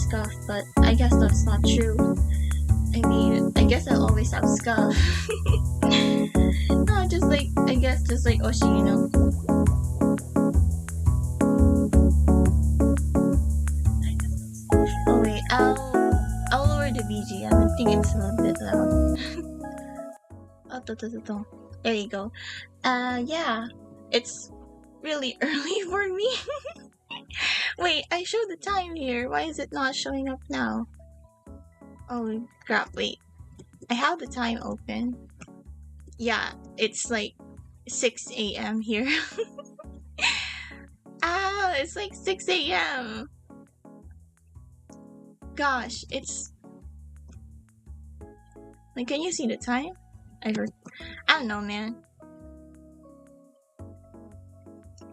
scuffed, but I guess that's not true. I mean, I guess I'll always have scuff. No, just like, I guess just like Oshi, you know. Oh wait, I'll lower the BGM. I think it's a little bit loud. Oh, there you go. Yeah, it's really early for me. Wait, I showed the time here. Why is it not showing up now? Oh crap, wait. I have the time open. Yeah, it's like 6 a.m. here. It's like 6 a.m. Gosh, it's... Like, can you see the time? I don't know, man.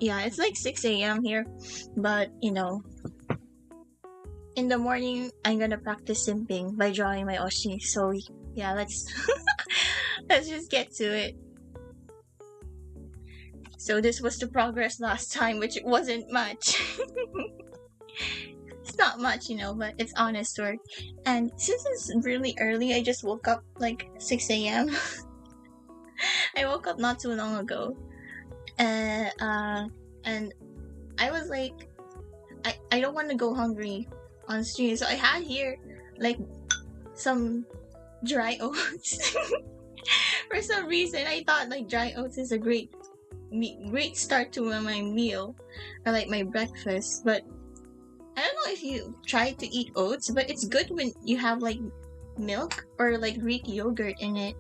Yeah, it's like 6 a.m. here. But, you know, in the morning, I'm gonna practice simping by drawing my Oshi. So, yeah, let's... let's just get to it. So this was the progress last time, which wasn't much. It's not much, you know, but it's honest work. And since it's really early, I just woke up like 6 a.m. I woke up not too long ago. And I was like, I don't want to go hungry on stream. So I had here like some dry oats. For some reason, I thought like dry oats is a great start to my meal, or like my breakfast. But I don't know if you try to eat oats, but it's good when you have like milk or like Greek yogurt in it.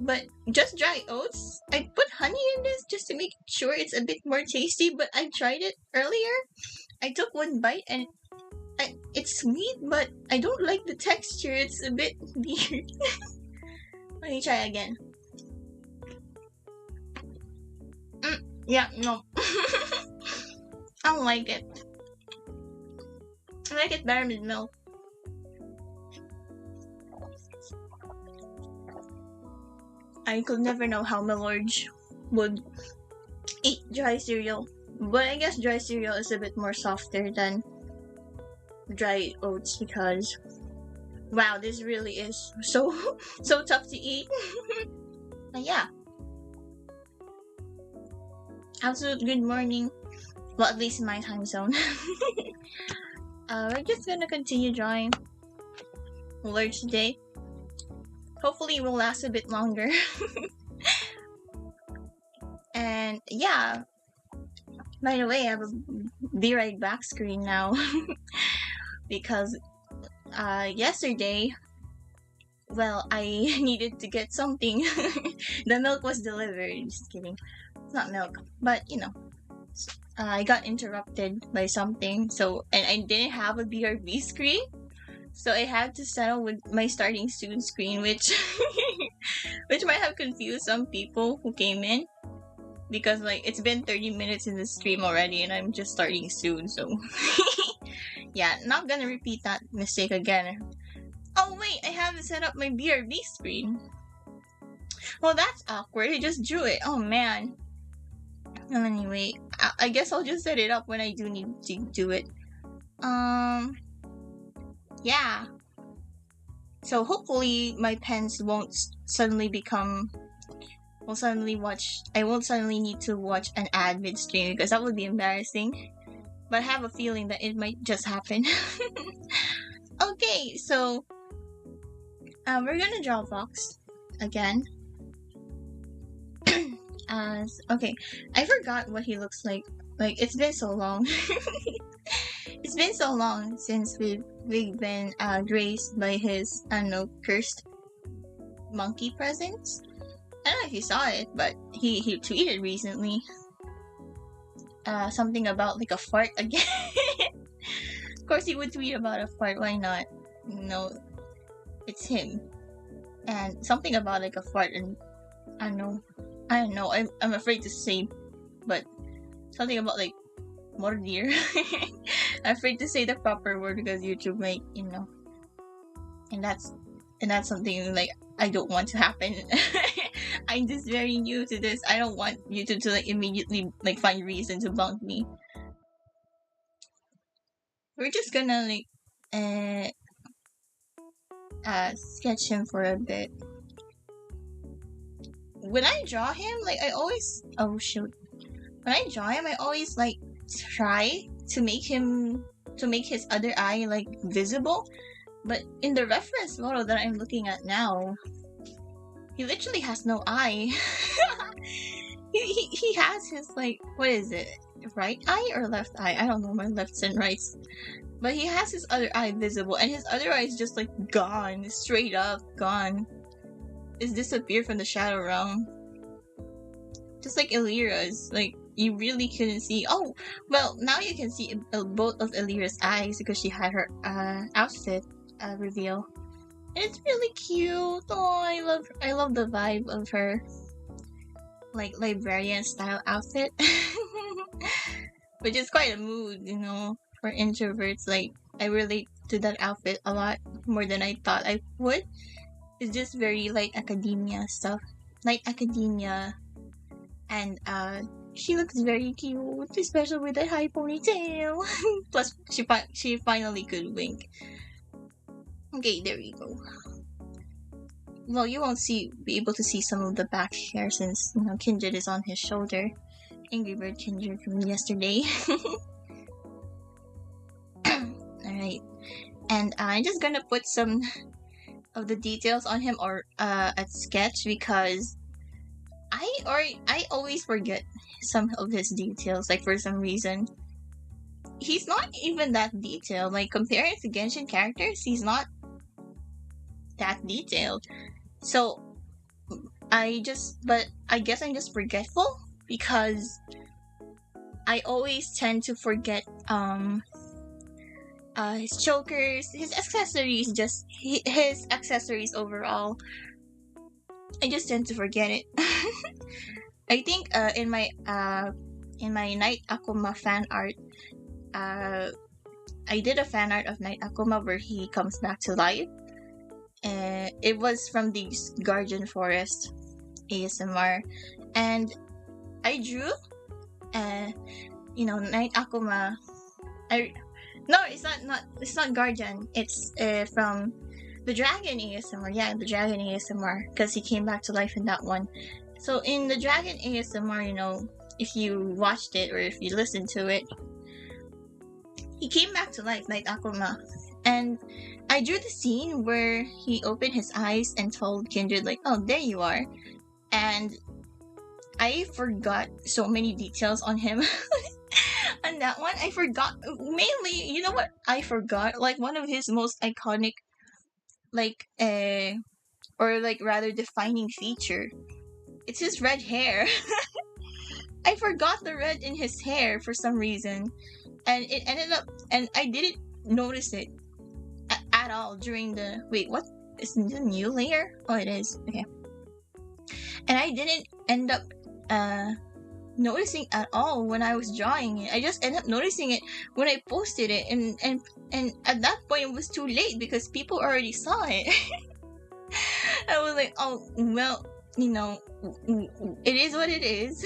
But just dry oats, I put honey in this just to make sure it's a bit more tasty. But I tried it earlier. I took one bite and it's sweet, but I don't like the texture. It's a bit weird. Let me try again. Yeah, no. I don't like it. I like it better with milk. I could never know how Milordge would eat dry cereal. But I guess dry cereal is a bit more softer than dry oats because... Wow, this really is so tough to eat. But yeah. Absolute good morning. Well, at least in my time zone. We're just gonna continue drawing Milordge today. Hopefully it will last a bit longer. And yeah. By the way, I have a be right back screen now. Because yesterday, well, I needed to get something. The milk was delivered. Just kidding. It's not milk, but you know, I got interrupted by something. So, and I didn't have a BRB screen, so I had to settle with my starting soon screen, which might have confused some people who came in, because like it's been 30 minutes in the stream already, and I'm just starting soon. So, yeah, not gonna repeat that mistake again. Oh wait, I haven't set up my BRB screen. Well, that's awkward. I just drew it. Oh man. Well, anyway, I guess I'll just set it up when I do need to do it. Yeah. So hopefully my pens won't suddenly become... I won't suddenly need to watch an ad mid-stream, because that would be embarrassing. But I have a feeling that it might just happen. Okay, so... we're gonna draw Vox again. Okay, I forgot what he looks like. Like, it's been so long. It's been so long since we've been graced by his, I don't know, cursed monkey presence. I don't know if you saw it, but he tweeted recently something about like a fart again. Of course he would tweet about a fart, why not? No, it's him. And something about like a fart, and I don't know, I'm afraid to say, but something about like mordir. I'm afraid to say the proper word because YouTube might, you know, and that's something like I don't want to happen. I'm just very new to this. I don't want YouTube to like immediately like find reason to bunk me. We're just gonna like sketch him for a bit. When I draw him, like I always when I draw him, I always like try to make his other eye like visible. But in the reference photo that I'm looking at now, he literally has no eye. he has his like, what is it? Right eye or left eye? I don't know my lefts and rights. But he has his other eye visible, and his other eye is just like gone, straight up gone. It's disappeared from the shadow realm. Just like Elira's, like you really couldn't see. Oh, well, now you can see both of Elira's eyes because she had her outfit reveal. And it's really cute. Oh, I love the vibe of her like librarian style outfit. Which is quite a mood, you know, for introverts. Like I relate to that outfit a lot more than I thought I would. It's just very like academia stuff. Like academia, and she looks very cute, especially with that high ponytail. Plus she finally could wink. Okay, there you go. Well, you won't be able to see some of the back hair since, you know, Kindred is on his shoulder. Angry Bird Kindred from yesterday. Alright. And I'm just gonna put some of the details on him or at sketch because I always forget some of his details, like for some reason. He's not even that detailed. Like comparing to Genshin characters, he's not that detailed. So I guess I'm just forgetful because I always tend to forget his chokers, his accessories, just his accessories overall. I just tend to forget it. I think in my Night Akuma fan art, I did a fan art of Night Akuma where he comes back to life. It was from the Guardian Forest ASMR, and I drew, you know, Night Akuma. It's not Guardian. It's from the Dragon ASMR. Yeah, the Dragon ASMR, because he came back to life in that one. So in the Dragon ASMR, you know, if you watched it or if you listened to it, he came back to life, Night Akuma, and I drew the scene where he opened his eyes and told Kindred like, "Oh, there you are," and I forgot so many details on him. On that one, I forgot mainly. You know what? I forgot like one of his most iconic, like or like rather defining feature. It's his red hair. I forgot the red in his hair for some reason, and it ended up, and I didn't notice it at all during the. Wait, what? Is it a new layer? Oh, it is. Okay. And I didn't end up noticing at all when I was drawing it. I just ended up noticing it when I posted it, and at that point it was too late because people already saw it. I was like, oh well, you know, it is what it is.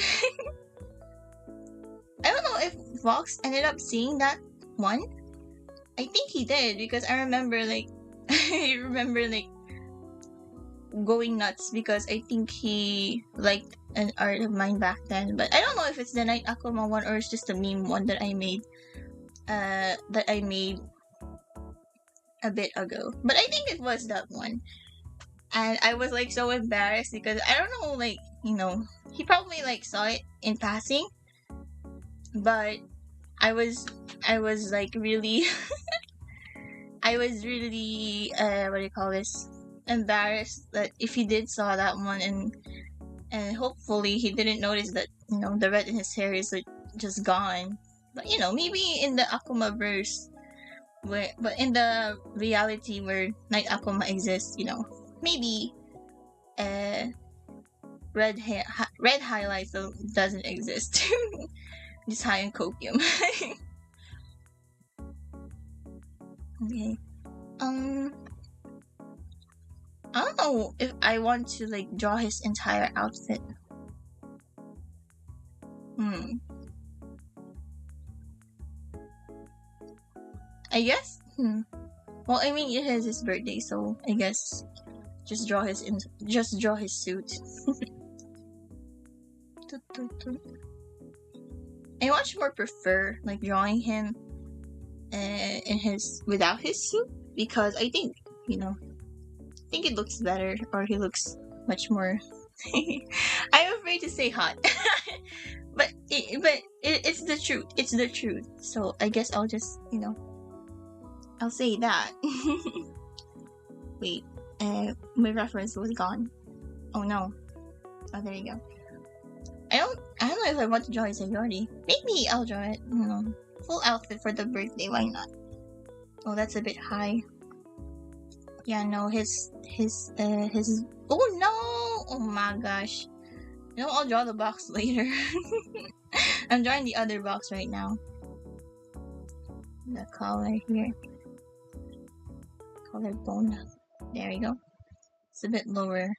I don't know if Vox ended up seeing that one. I think he did because I remember like going nuts because I think he liked an art of mine back then. But I don't know if it's the Night Akuma one or it's just a meme one that I made a bit ago. But I think it was that one. And I was like so embarrassed because I don't know, like, you know, he probably like saw it in passing. But I was like really I was really what do you call this? Embarrassed that if he did saw that one, and hopefully he didn't notice that, you know, the red in his hair is like just gone. But you know, maybe in the Akuma verse, but in the reality where Night Akuma exists, you know, maybe red highlights doesn't exist. Just high in copium. Okay. I don't know if I want to like draw his entire outfit. I guess. Well, I mean, it is his birthday, so I guess just draw his suit. I much more prefer like drawing him in his without his suit, because I think it looks better, or he looks much more. I'm afraid to say hot, but it's the truth. It's the truth. So I guess I'll just I'll say that. Wait, my reference was gone. Oh no. Oh, there you go. I don't know if I want to draw his Sayori. Maybe I'll draw it. Full outfit for the birthday. Why not? Oh, that's a bit high. Yeah, no, his. Oh no! Oh my gosh. I'll draw the box later. I'm drawing the other box right now. The color here. Collarbone. There we go. It's a bit lower.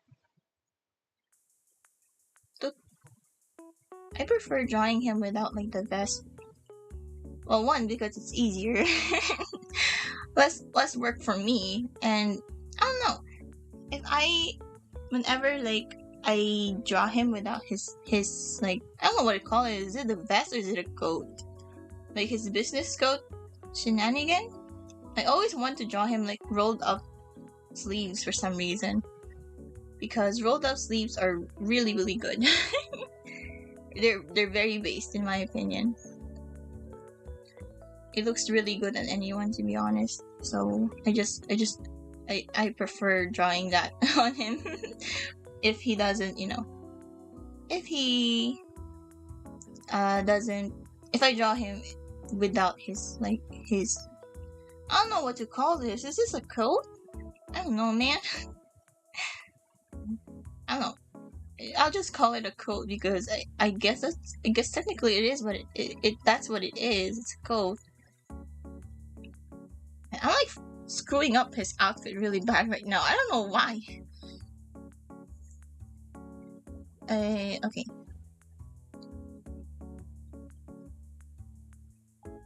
I prefer drawing him without like the vest. Well, one, because it's easier. less work for me, and I don't know. Whenever like I draw him without his like, I don't know what to call it. Is it the vest or is it a coat? Like his business coat shenanigan? I always want to draw him like rolled up sleeves for some reason. Because rolled up sleeves are really, really good. They're very based, in my opinion. It looks really good on anyone, to be honest. So I prefer drawing that on him. If he doesn't, if he doesn't, if I draw him without his I don't know what to call this. Is this a coat? I don't know, man. I don't know. I'll just call it a coat, because I guess technically it is, but that's what it is. It's a coat. And I'm like screwing up his outfit really bad right now. I don't know why. Okay.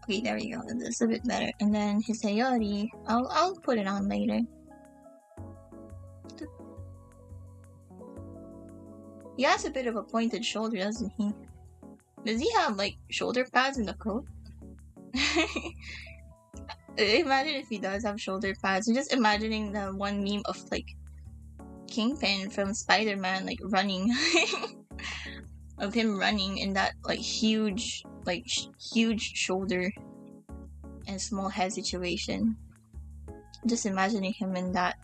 Okay, there we go. That's a bit better. And then his Sayori, I'll put it on later. He has a bit of a pointed shoulder, doesn't he? Does he have like shoulder pads in the coat? Imagine if he does have shoulder pads. I'm just imagining the one meme of like Kingpin from Spider-Man like running. Of him running in that like huge shoulder and small head situation. Just imagining him in that.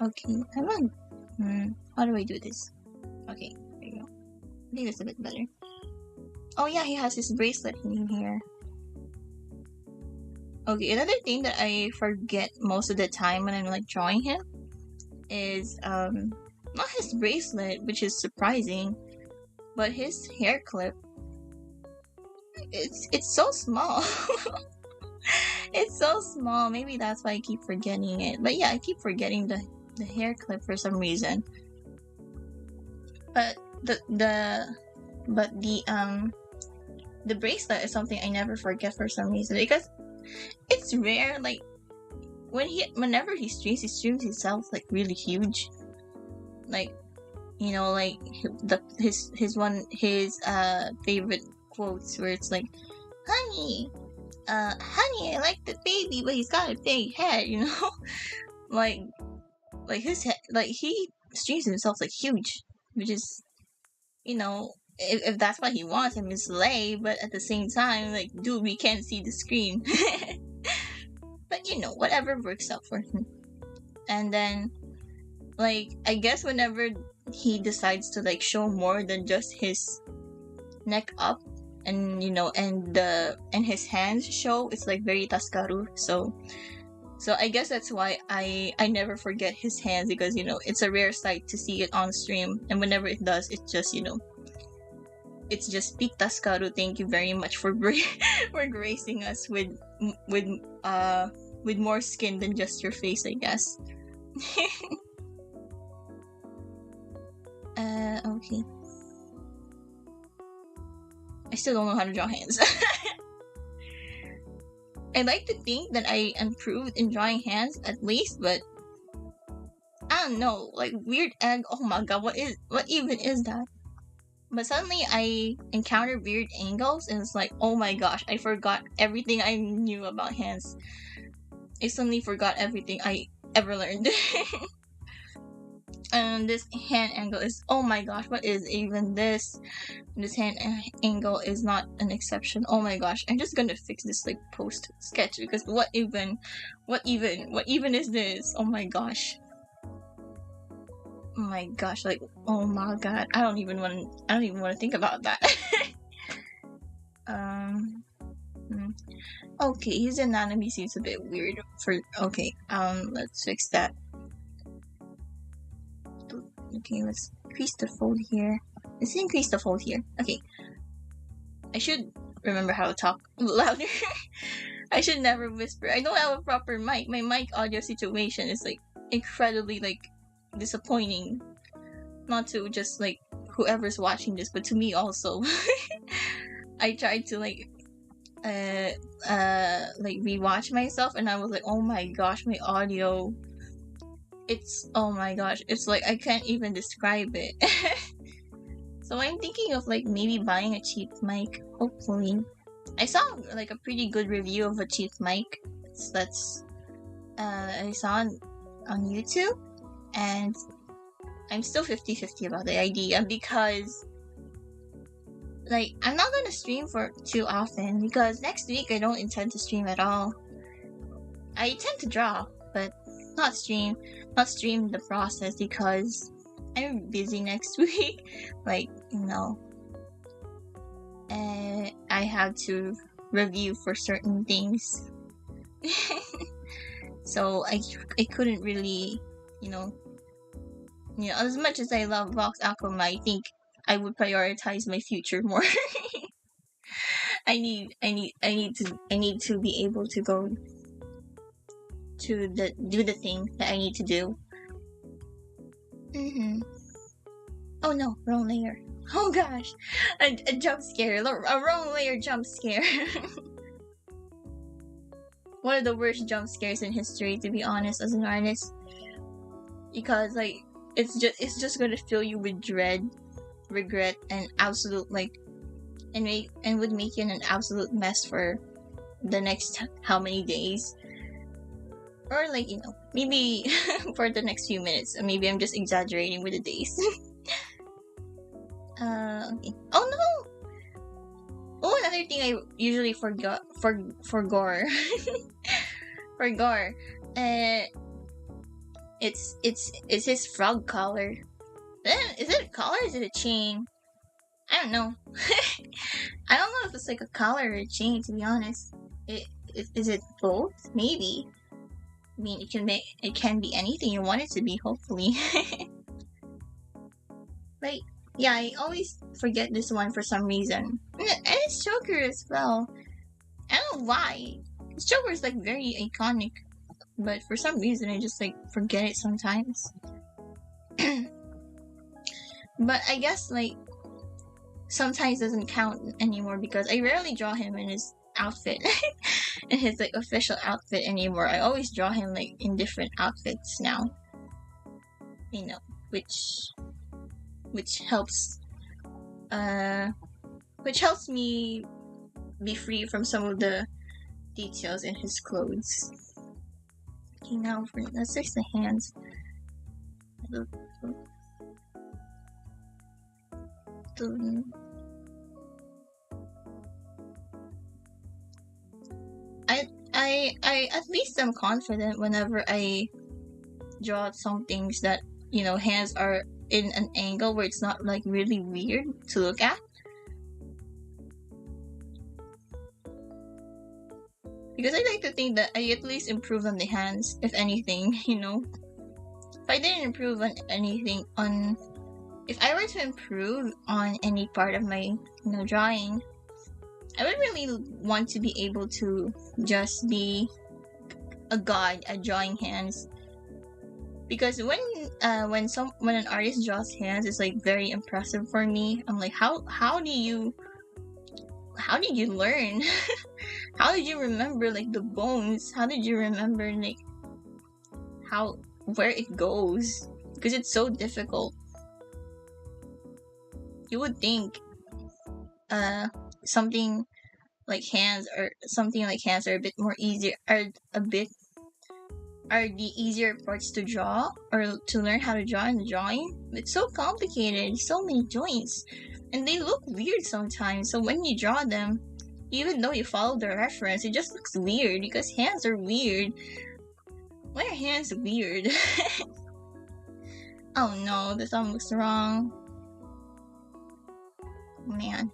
Okay, I'm on. How do I do this? Okay, there you go. I think it's a bit better. Oh yeah, he has his bracelet in here. Okay, another thing that I forget most of the time when I'm like drawing him is not his bracelet, which is surprising, but his hair clip. It's so small. It's so small. Maybe that's why I keep forgetting it. But yeah, I keep forgetting the hair clip for some reason. But the bracelet is something I never forget for some reason, because it's rare. Like whenever he streams himself like really huge. Like like his favorite quotes where it's like, honey, I like the baby, but he's got a big head, like his head, like he streams himself like huge, which is, if that's what he wants, I mean, slay, but at the same time, like, dude, we can't see the screen. But whatever works out for him. And then, like, I guess whenever he decides to like show more than just his neck up, and and his hands show, it's like very Taskaru. So I guess that's why I never forget his hands, because it's a rare sight to see it on stream, and whenever it does, it's just it's just peak Taskaru. Thank you very much for for gracing us with more skin than just your face, I guess. Okay. I still don't know how to draw hands. I like to think that I improved in drawing hands at least, but I don't know, like weird egg. Oh my god, what even is that? But suddenly I encountered weird angles, and it's like, oh my gosh, I forgot everything I knew about hands. I suddenly forgot everything I ever learned. And this hand angle is, oh my gosh, what is even this? This hand angle is not an exception. Oh my gosh, I'm just gonna fix this like post sketch, because what even is this? Oh my gosh. Oh my gosh, like, oh my god, I don't even want to think about that. Okay, his anatomy seems a bit weird okay, let's fix that. Okay, let's increase the fold here. Let's increase the fold here. Okay. I should remember how to talk louder. I should never whisper. I don't have a proper mic. My mic audio situation is like incredibly like disappointing. Not to just like whoever's watching this, but to me also. I tried to like rewatch myself, and I was like, oh my gosh, my audio, it's, oh my gosh, it's like I can't even describe it. So I'm thinking of like maybe buying a cheap mic, hopefully. I saw like a pretty good review of a cheap mic that's I saw on YouTube, and I'm still 50-50 about the idea, because like I'm not gonna stream for too often, because next week I don't intend to stream at all. I intend to draw, but not stream the process, because I'm busy next week. Like, you know, I have to review for certain things. So I couldn't really, you know, as much as I love Vox Akuma, I think I would prioritize my future more. I need to be able to go to do the thing that I need to do. Oh no, wrong layer. Oh gosh, a jump scare, a wrong layer jump scare. One of the worst jump scares in history, to be honest, as an artist, because like it's just gonna fill you with dread, regret, and absolute like, and would make you an absolute mess for the next how many days, or like, maybe for the next few minutes. Maybe I'm just exaggerating with the days. Okay. Oh no! Oh, another thing I usually forgot for gore. For gore, it's his frog collar. Is it a collar? Is it a chain? I don't know. I don't know if it's like a collar or a chain, to be honest. Is it both? Maybe. I mean, it can be anything you want it to be, hopefully. Like, yeah, I always forget this one for some reason. And it's Joker as well. I don't know why. This Joker is like very iconic, but for some reason I just like forget it sometimes. But I guess like sometimes doesn't count anymore, because I rarely draw him in his outfit. In his like official outfit anymore. I always draw him like in different outfits now. Which helps me be free from some of the details in his clothes. Okay, now let's fix the hands. I at least am confident whenever I draw some things that, hands are in an angle where it's not like really weird to look at. Because I like to think that I at least improve on the hands, if anything, If I didn't improve on anything, if I were to improve on any part of my, drawing, I would really want to be able to just be a god at drawing hands. Because when an artist draws hands, it's like very impressive for me. I'm like, how do you how did you learn? How did you remember like the bones? How did you remember like where it goes? Because it's so difficult. You would think something like hands are a bit more easier, are the easier parts to draw or to learn how to draw in the drawing. It's so complicated, so many joints, and they look weird sometimes. So when you draw them, even though you follow the reference, it just looks weird because hands are weird. Why are hands weird? Oh no, the thumb looks wrong. Man.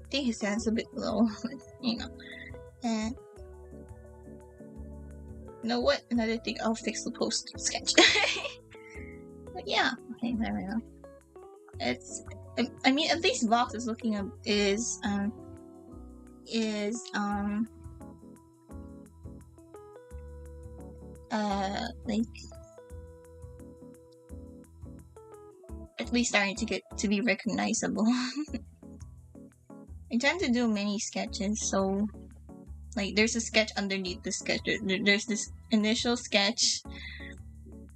I think his hand's a bit low, you know. And you know what? Another thing, I'll fix the post sketch. But yeah, okay, there we go. It's, I mean, at least Vox is looking up like at least starting to get to be recognizable. I tend to do many sketches, so like there's a sketch underneath the sketch. There's this initial sketch.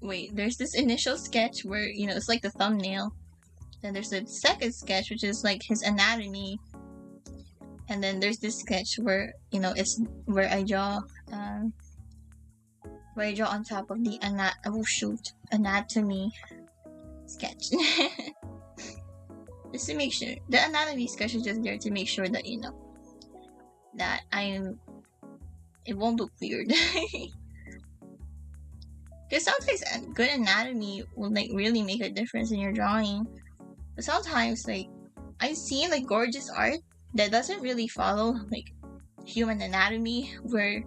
Wait, there's this initial sketch where, you know, it's like the thumbnail. Then there's the second sketch, which is like his anatomy. And then there's this sketch where, you know, it's where I draw on top of the anatomy sketch. Just to make sure. The anatomy sketch is just there to make sure that, you know, that it won't look weird. Because sometimes good anatomy will like really make a difference in your drawing. But sometimes like I see like gorgeous art that doesn't really follow like human anatomy, where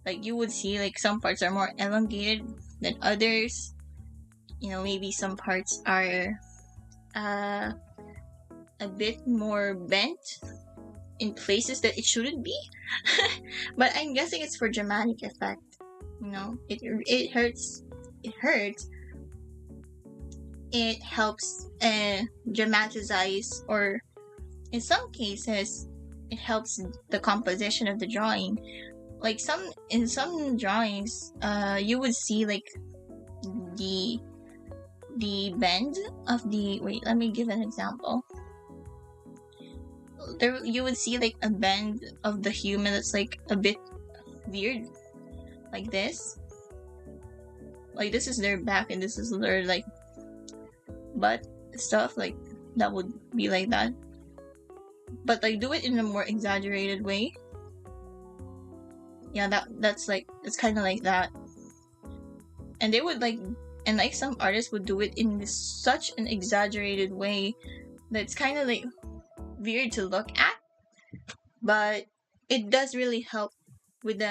like you would see like some parts are more elongated than others. You know, maybe some parts are a bit more bent in places that it shouldn't be. But I'm guessing it's for dramatic effect. You know, it hurts. It helps dramatize, or in some cases, it helps the composition of the drawing. Like in some drawings, you would see like the bend of the. Wait, let me give an example. There, you would see like a bend of the human that's like a bit weird, like this. Like this is their back and this is their like butt stuff, like that would be like that. But like do it in a more exaggerated way. Yeah, that's like, it's kind of like that. And they would like, and like some artists would do it in such an exaggerated way that's kind of like weird to look at, but it does really help with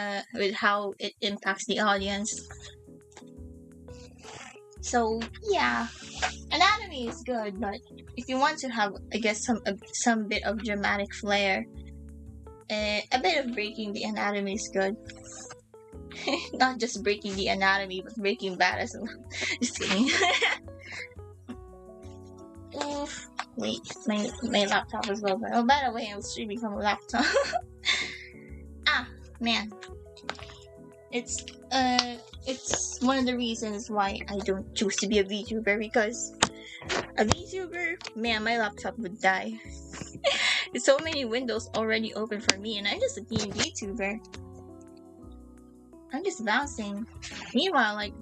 how it impacts the audience. So yeah, anatomy is good, but if you want to have, I guess, some bit of dramatic flair, a bit of breaking the anatomy is good. Not just breaking the anatomy, but breaking bad as well. Just kidding. Oof. Wait, my laptop is low. Oh, by the way, I'm streaming from a laptop. Man. It's one of the reasons why I don't choose to be a VTuber, because a VTuber, man, my laptop would die. There's so many windows already open for me, and I'm just a teen VTuber. I'm just bouncing. Meanwhile, like,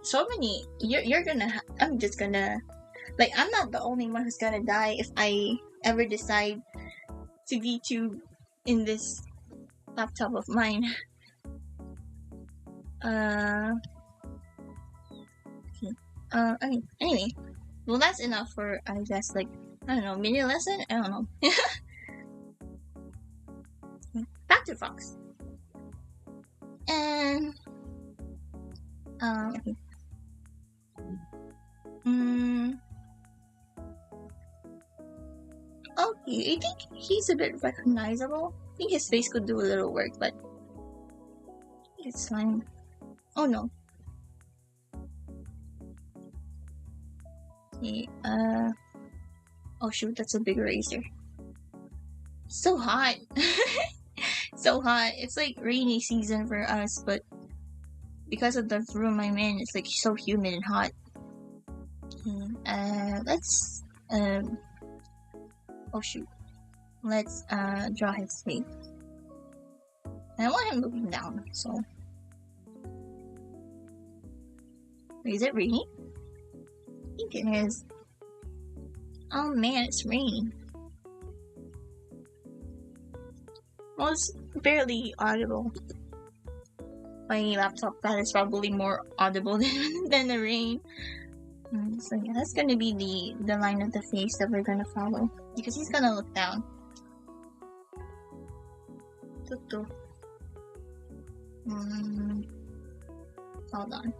so many, I'm just gonna, like, I'm not the only one who's gonna die if I ever decide to VTube in this laptop of mine. Anyway, well, that's enough for, I guess, like, I don't know, mini lesson? I don't know. Back to Fox. And, okay. Okay, I think he's a bit recognizable. I think his face could do a little work, but it's fine. Oh no. Okay, Oh shoot, that's a big eraser. So hot. So hot. It's like rainy season for us, but because of the room I'm in, it's like so humid and hot. Let's oh shoot. Let's draw his face. And I want him looking down, so. Is it raining? I think it is. Oh man, it's raining. Well, it's barely audible. My laptop that is probably more audible than the rain. So yeah, that's gonna be the line of the face that we're gonna follow. Because he's gonna look down. Tutu. Hold on.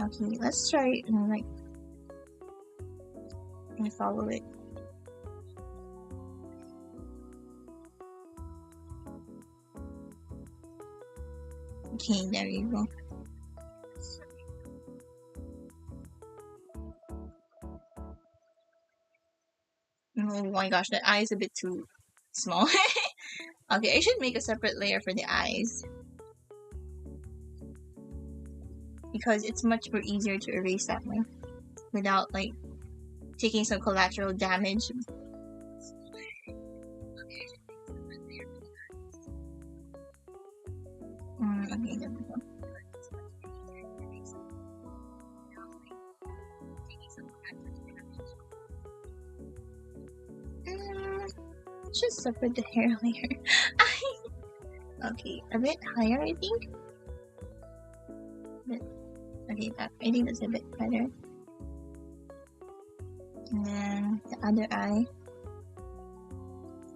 Okay, let's try and like and follow it. Okay, there you go. Oh my gosh, that eye is a bit too small. Okay, I should make a separate layer for the eyes. Because it's much more easier to erase that way. Without like taking some collateral damage. Okay, there we go. Just separate the hair layer. Okay, a bit higher, I think. Okay, I think that's a bit better. And then the other eye.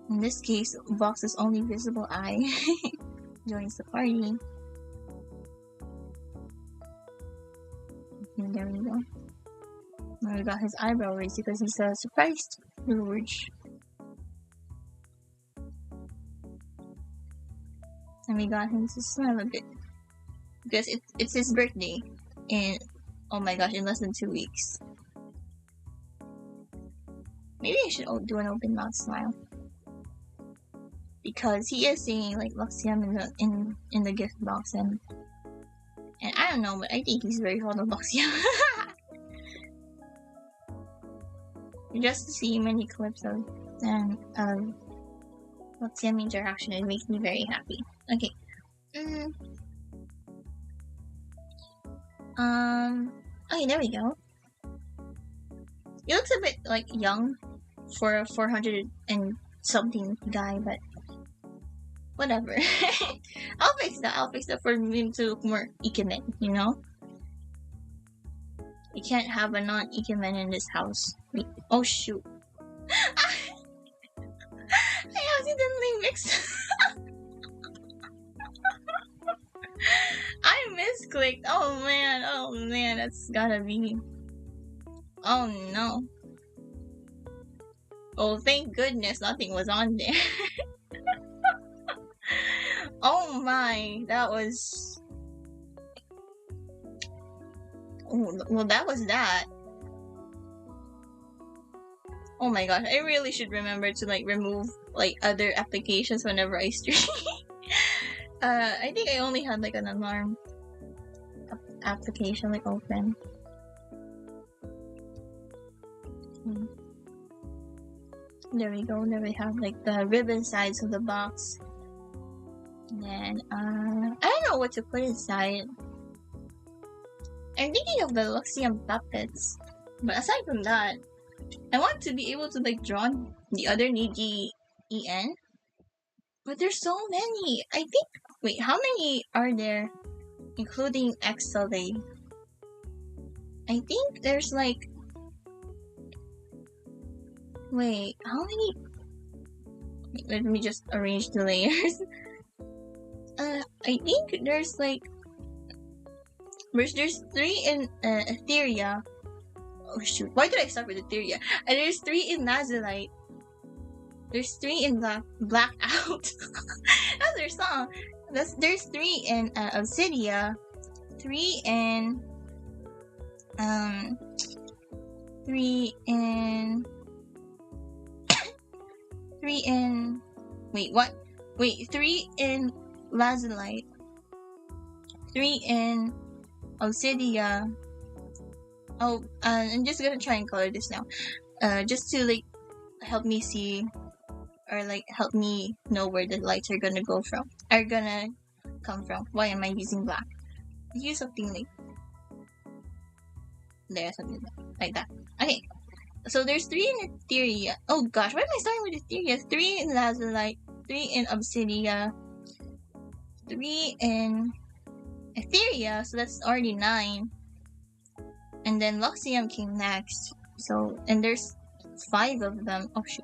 In this case, Vox's only visible eye joins the party. And there we go. Now we got his eyebrow raised because he's a surprised Milordge. And we got him to smile a bit. Because it's his birthday. And oh my gosh, in less than 2 weeks. Maybe I should do an open mouth smile. Because he is saying like Luxiam in the gift box and I don't know, but I think he's very fond of Luxiam. Just to see many clips of Luxiam interaction, it makes me very happy. Okay. Okay, there we go. He looks a bit like young for a 400 and something guy, but whatever. I'll fix that for him to look more ikemen, you know? We can't have a non-ikemen in this house. Oh shoot. I accidentally mixed. I misclicked. Oh man, that's gotta be. Oh no. Oh, thank goodness nothing was on there. Oh my, that was. Oh, well, that was that. Oh my gosh, I really should remember to like remove like other applications whenever I stream. I think I only had like an alarm application like open. There we go. There we have like the ribbon sides of the box. And then I don't know what to put inside. I'm thinking of the Luxiam puppets. But aside from that, I want to be able to like draw the other Niji EN. But there's so many. I think. Wait, how many are there, including XLA? I think there's like. Wait, how many? Wait, let me just arrange the layers. I think there's like. There's 3 in Etheria. Oh shoot! Why did I start with Etheria? And there's 3 in Nazilite. There's 3 in Blackout. That's their song. There's 3 in Obsidia, 3 in 3 in 3 in wait, what? Wait, 3 in lazulite, 3 in obsidia. Oh, I'm just gonna try and color this now. Just to like help me see, or like help me know where the lights are gonna come from. Why am I using black? Use something like there, something like that. Okay, so there's 3 in etheria. Oh gosh, why am I starting with etheria? 3 in lazulite, 3 in obsidia, 3 in etheria, so that's already 9. And then Luxium came next. So, and there's 5 of them. Oh shoot.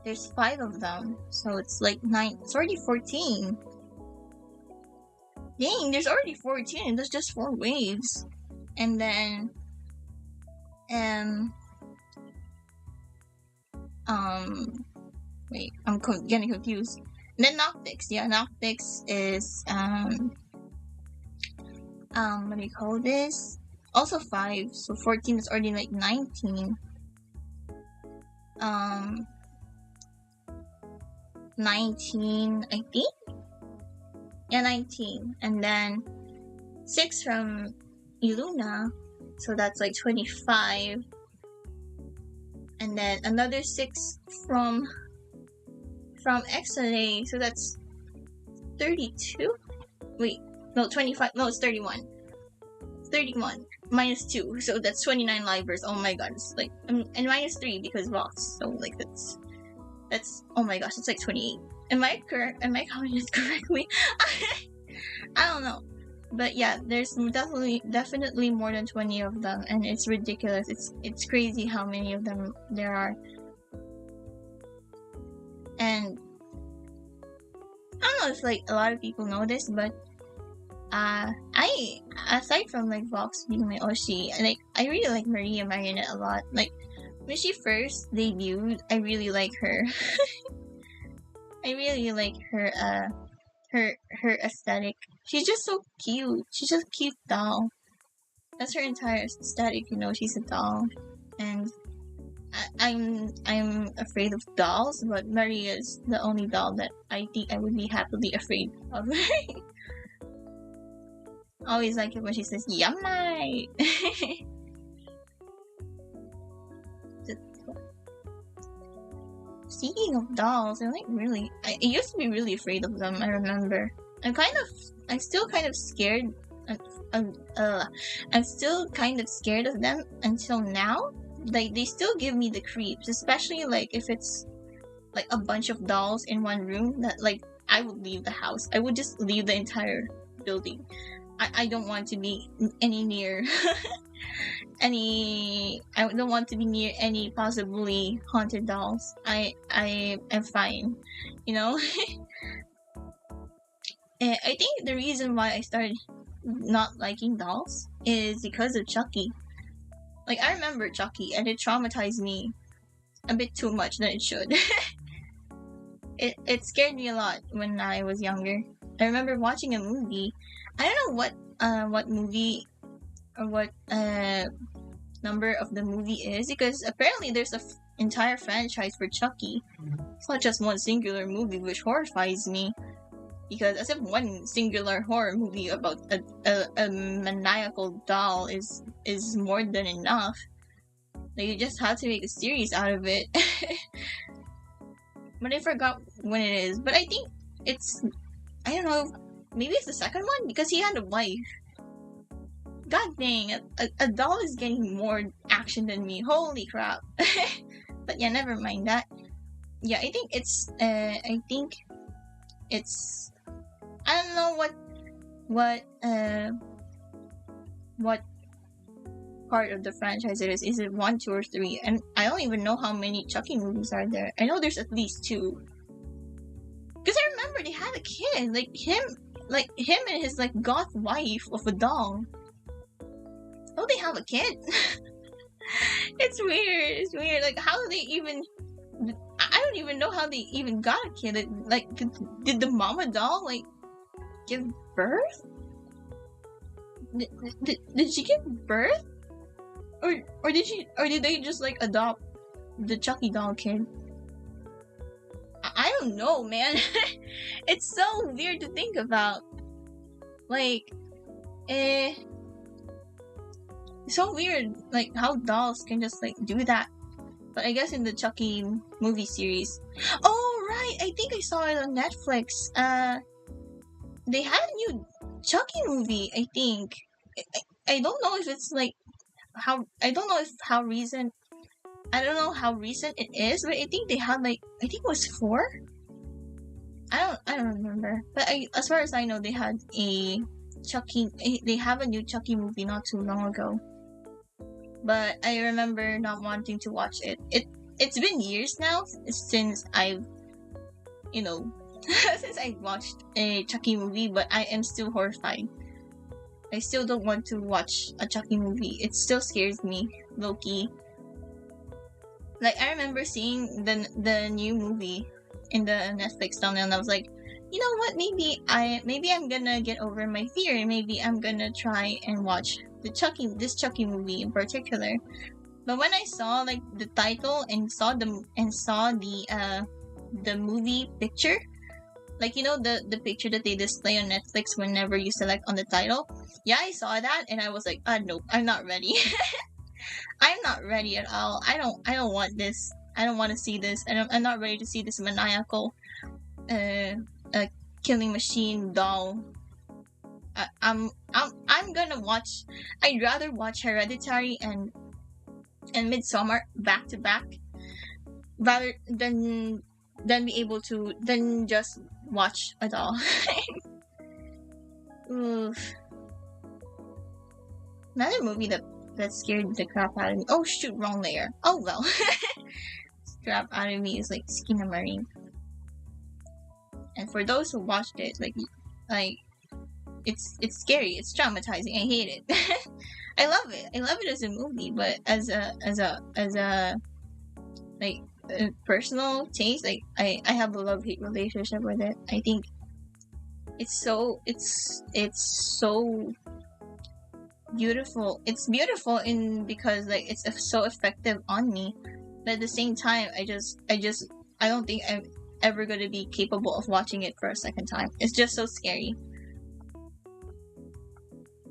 There's 5 of them. So it's like 9. It's already 14. Dang, there's already 14. And there's just 4 waves. And then, wait, I'm getting confused. And then Noctix. Yeah, Noctix is, what do you call this? Also 5, so 14 is already like 19. 19, I think? Yeah, 19. And then 6 from Iluna, so that's like 25. And then another 6 from Exale, so that's 32? Wait, no, 25, no, it's 31. 31 minus 2, so that's 29 livers. Oh my god, it's like, and minus 3 because Vox, so like that's oh my gosh, it's like 28. Am I correct? Am I counting this correctly? I don't know, but yeah, there's definitely more than 20 of them, and it's ridiculous. It's crazy how many of them there are. And I don't know if like a lot of people know this, but I, aside from like Vox being my Oshi, like I really like Maria Marionette a lot. Like when she first debuted, I really like her. I really like her her aesthetic. She's just so cute. She's just a cute doll. That's her entire aesthetic, you know, she's a doll. And I'm afraid of dolls, but Maria's the only doll that I think I would be happily afraid of. Always like it when she says "Yummy." Speaking of dolls, I used to be really afraid of them. I remember. I'm still kind of scared. I'm still kind of scared of them until now. Like they still give me the creeps, especially like if it's like a bunch of dolls in one room. That like I would leave the house. I would just leave the entire building. I don't want to be near I don't want to be near any possibly haunted dolls. I am fine, you know. And I think the reason why I started not liking dolls is because of Chucky. Like I remember Chucky, and it traumatized me a bit too much than it should. It scared me a lot when I was younger. I remember watching a movie. I don't know what movie or what number of the movie is, because apparently there's an entire franchise for Chucky. It's not just one singular movie, which horrifies me. Because as if one singular horror movie about a maniacal doll is more than enough. Like you just have to make a series out of it. But I forgot when it is. But I think it's, I don't know, maybe it's the second one, because he had a wife. God dang, a doll is getting more action than me. Holy crap. But yeah, never mind that. Yeah, I think it's I don't know what part of the franchise it is. Is it 1, 2, or 3? And I don't even know how many Chucky movies are there. I know there's at least 2. Because I remember they had a kid, like him and his like goth wife of a doll. Oh, they have a kid. It's weird. Like how do they even? I don't even know how they even got a kid. Like, did the mama doll like give birth? did she give birth, or did they just like adopt the Chucky doll kid? I don't know, man. It's so weird to think about. Like, so weird, like how dolls can just like do that. But I guess in the Chucky movie series. Oh right, I think I saw it on Netflix. They had a new Chucky movie. I think. I don't know if it's like how. I don't know if how recent. I don't know how recent it is, but I think they had like. I think it was 4. I don't remember. But as far as I know, they had a Chucky. They have a new Chucky movie not too long ago. But I remember not wanting to watch it. It's been years now since I've, since I watched a Chucky movie, but I am still horrified. I still don't want to watch a Chucky movie. It still scares me, low-key. Like, I remember seeing the new movie in the Netflix thumbnail, and I was like, you know what, maybe I'm gonna get over my fear, and maybe I'm gonna try and watch this Chucky movie in particular. But when I saw like the title and saw the movie picture, like the picture that they display on Netflix whenever you select on the title, yeah, I saw that and I was like, nope, I'm not ready. I'm not ready at all. I don't want this. I don't want to see this. I'm not ready to see this maniacal killing machine doll. I'm gonna watch. I'd rather watch Hereditary and Midsommar back to back, rather than just watch a doll. Oof. Another movie that scared the crap out of me. Oh shoot, wrong layer. Oh well. Crap out of me is like Skinamarink. And for those who watched it, like it's scary. It's traumatizing. I hate it. I love it. I love it as a movie, but as a like personal taste, like I have a love-hate relationship with it. I think it's so beautiful. It's beautiful because like it's so effective on me, but at the same time, I don't think I'm ever going to be capable of watching it for a second time. It's just so scary.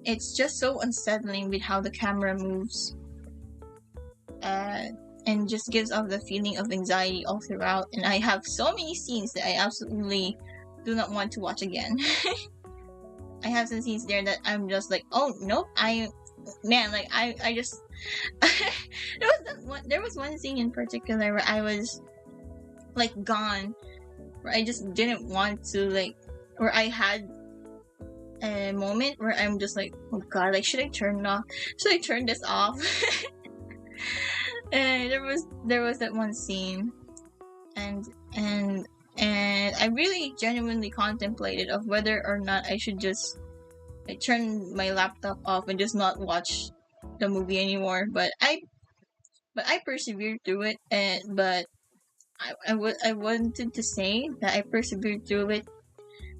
It's just so unsettling with how the camera moves, and just gives off the feeling of anxiety all throughout. And I have so many scenes that I absolutely do not want to watch again. I have some scenes there that I'm just like, oh nope, I just there was one scene in particular where I was like gone, where I just didn't want to, like, where I had a moment where I'm just like, oh god, like should I turn this off? And there was that one scene, and I really genuinely contemplated of whether or not I should just like turn my laptop off and just not watch the movie anymore. But I persevered through it, but I wanted to say that I persevered through it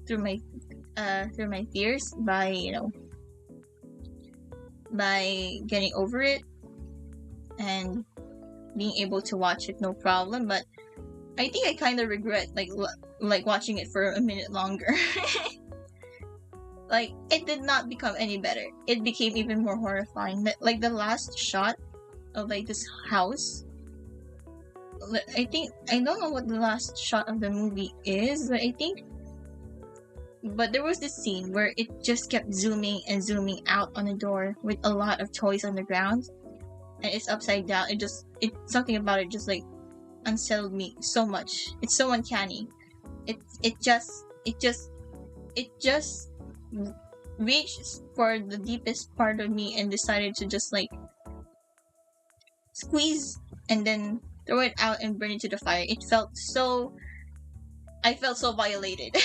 through my fears by getting over it and being able to watch it no problem. But I think I kind of regret like watching it for a minute longer. Like it did not become any better. It became even more horrifying. Like the last shot of like this house. I don't know what the last shot of the movie is, but there was this scene where it just kept zooming and zooming out on the door with a lot of toys on the ground, and it's upside down. It's something about it just like unsettled me so much. It's so uncanny. It just reached for the deepest part of me and decided to just like squeeze and then throw it out and burn it to the fire. I felt so violated.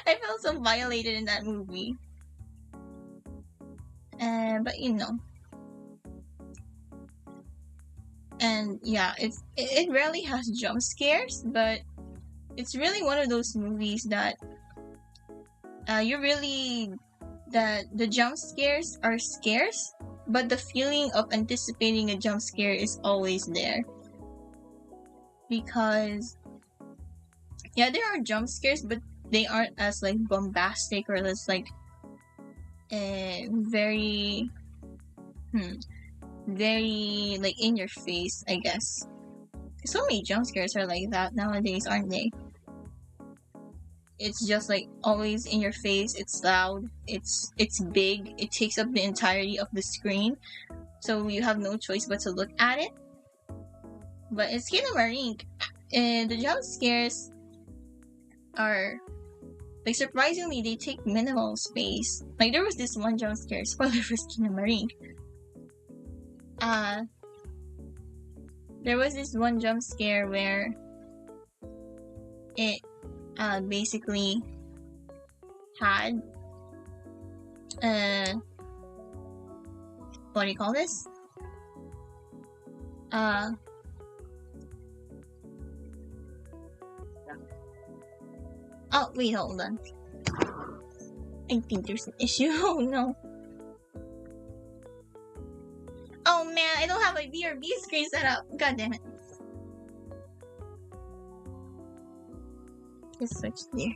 I felt so violated in that movie. But and yeah, it rarely has jump scares, but it's really one of those movies that you really that the jump scares are scarce, but the feeling of anticipating a jump scare is always there. Because yeah, there are jump scares, but they aren't as like bombastic or as like very very like in your face, I guess. So many jump scares are like that nowadays, aren't they? It's just like always in your face. It's loud. It's big. It takes up the entirety of the screen, so you have no choice but to look at it. But in Skinamarink, and the jump scares are like surprisingly they take minimal space. Like there was this one jump scare, spoiler for Skinamarink. There was this one jump scare where it basically had what do you call this? Oh wait, hold on. I think there's an issue. Oh no. Oh man, I don't have a VRB screen set up. God damn it. Just switch there.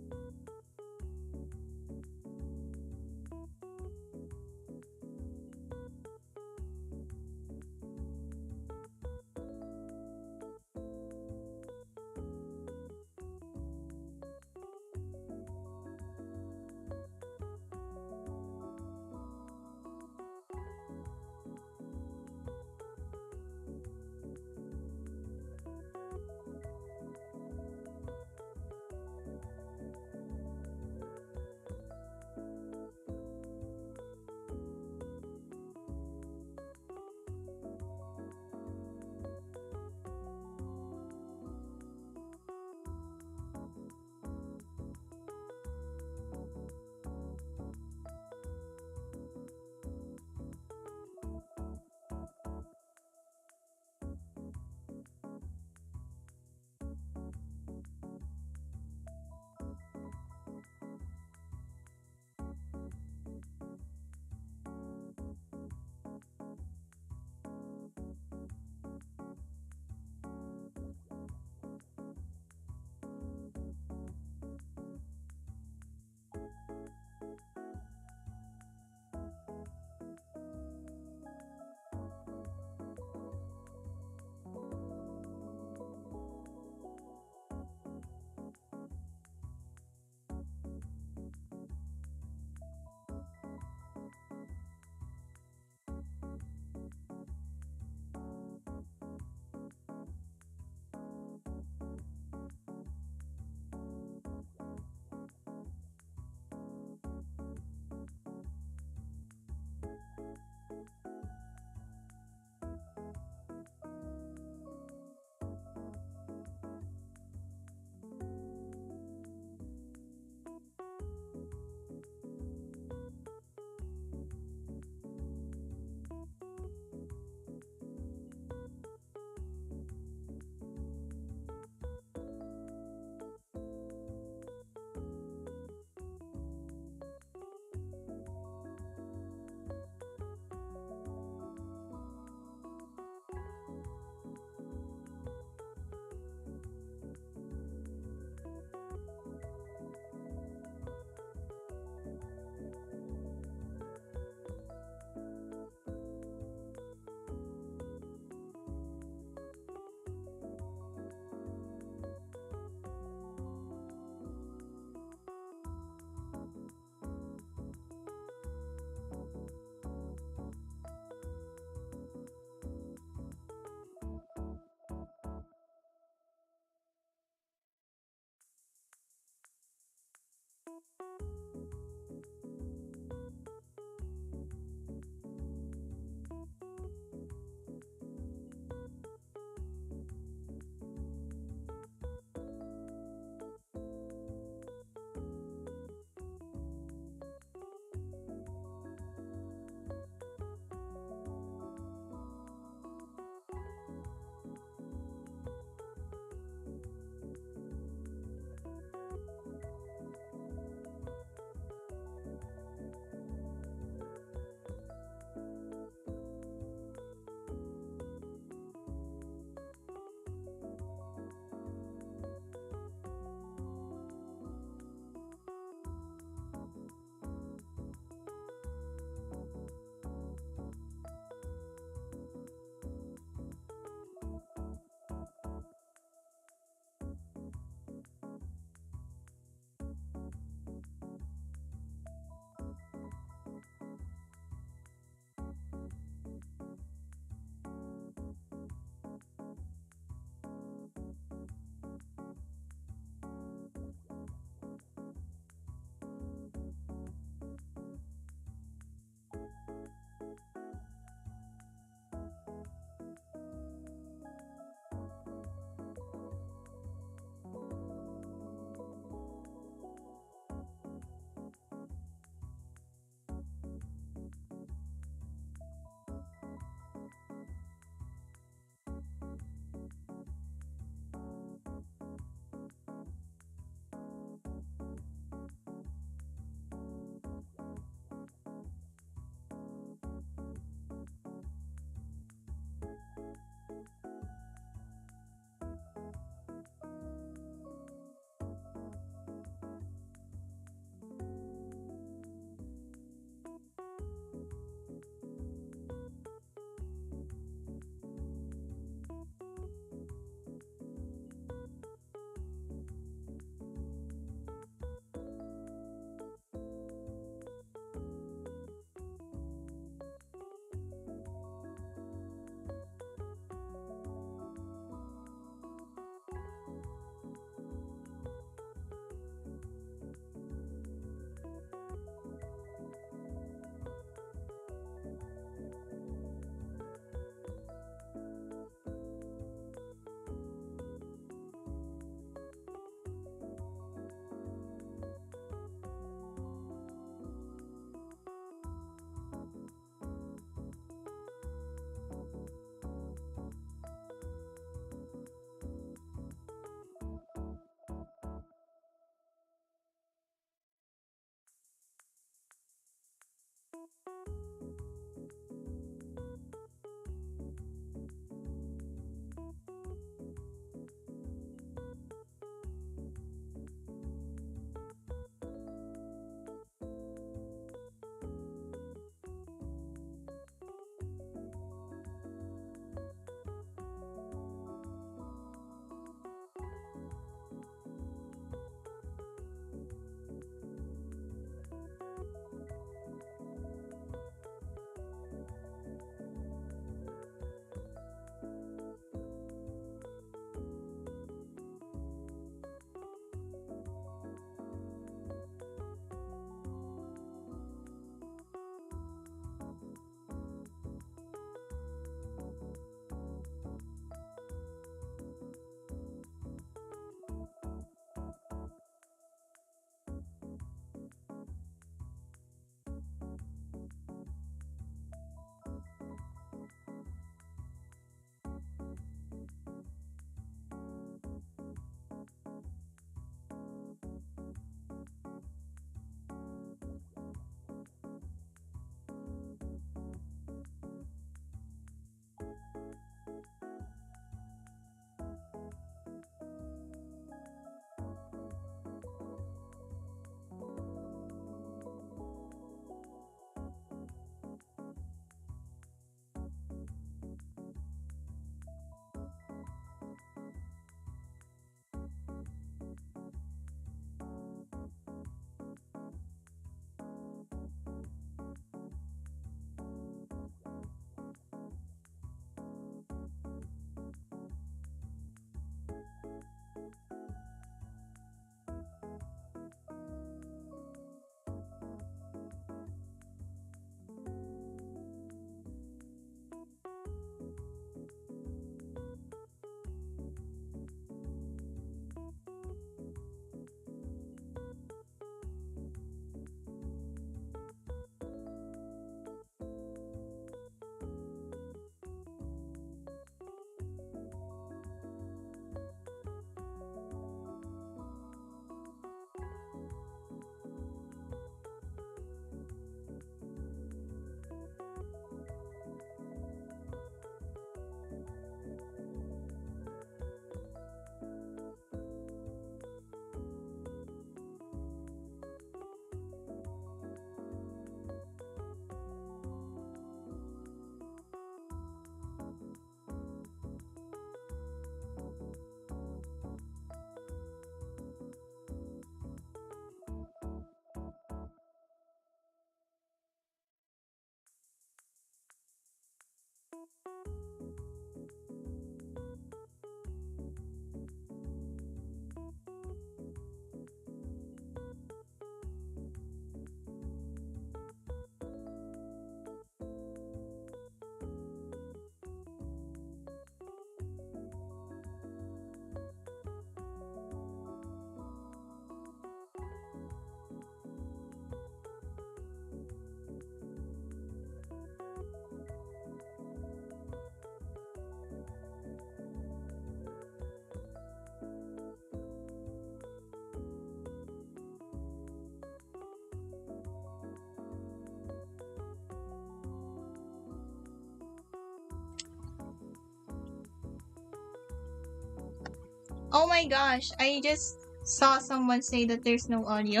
Oh my gosh, I just saw someone say that there's no audio.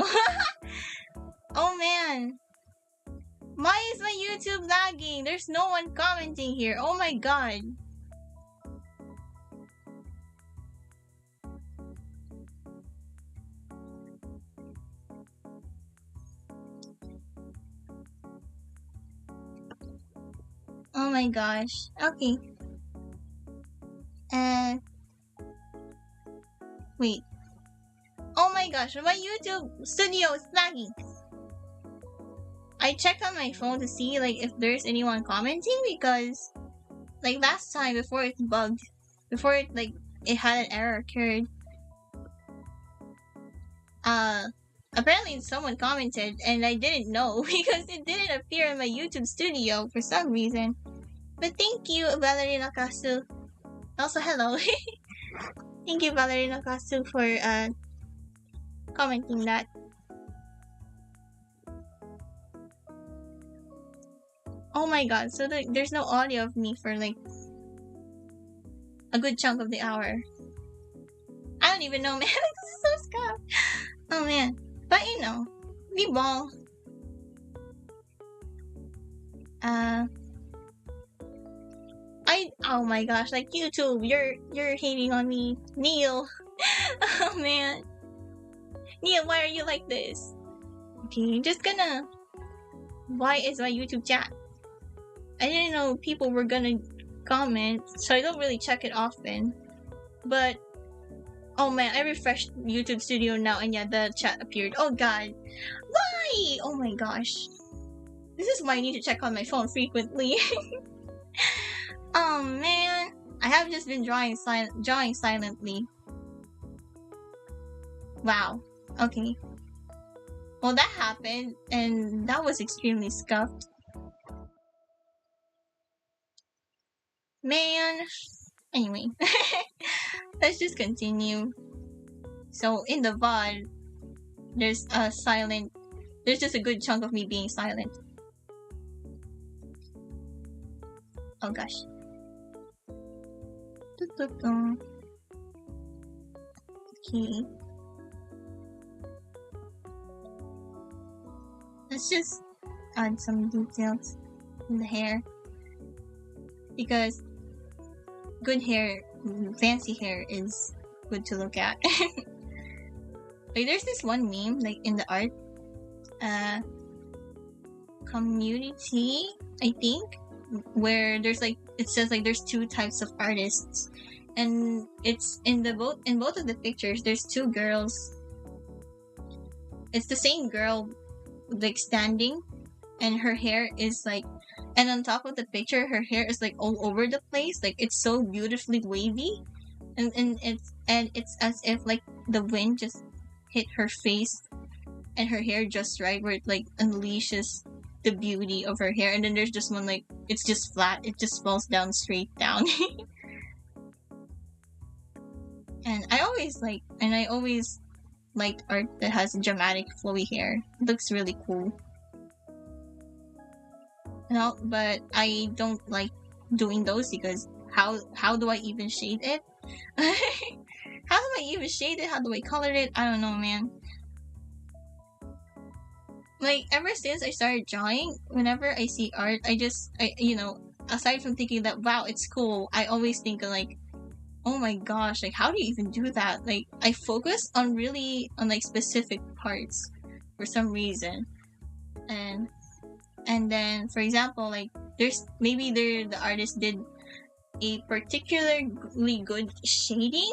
Oh man. Why is my YouTube lagging? There's no one commenting here. Oh my god. Oh my gosh. Okay. Wait. Oh my gosh, my YouTube studio is lagging. I checked on my phone to see like if there's anyone commenting, because like last time before it bugged, before it like it had an error occurred, apparently someone commented and I didn't know because it didn't appear in my YouTube studio for some reason. But thank you, Valerie Nakasu. Also, hello. Thank you, Valerie Nakasu, for commenting that. Oh my god, so there's no audio of me for like a good chunk of the hour. I don't even know, man. This is so scuffed. Oh man. But you know, we ball. Oh my gosh, like YouTube, you're hating on me. Neil. Oh man. Neil, why are you like this? Okay, just gonna... Why is my YouTube chat? I didn't know people were gonna comment, so I don't really check it often. But, oh man, I refreshed YouTube Studio now and yeah, the chat appeared. Oh god. Why? Oh my gosh. This is why I need to check on my phone frequently. Oh man. I have just been drawing silently. Wow. Okay. Well, that happened, and that was extremely scuffed. Man. Anyway. Let's just continue. So, in the VOD, there's just a good chunk of me being silent. Oh gosh. Okay. Let's just add some details in the hair. Because good hair, fancy hair is good to look at. Like there's this one meme, like in the art community, I think, where there's like, it says like there's two types of artists, and it's in both of the pictures there's two girls. It's the same girl like standing, and her hair is like, and on top of the picture her hair is like all over the place, like it's so beautifully wavy, and it's as if like the wind just hit her face and her hair just right where it like unleashes the beauty of her hair. And then there's just one like it's just flat, it just falls down straight down. And I always liked art that has dramatic flowy hair. It looks really cool. No, but I don't like doing those because how do I even shade it? How do I even shade it? How do I color it? I don't know, man. Like ever since I started drawing, whenever I see art, I aside from thinking that wow, it's cool, I always think of like, oh my gosh, like how do you even do that? Like I focus on like specific parts for some reason. And then for example, like maybe the artist did a particularly good shading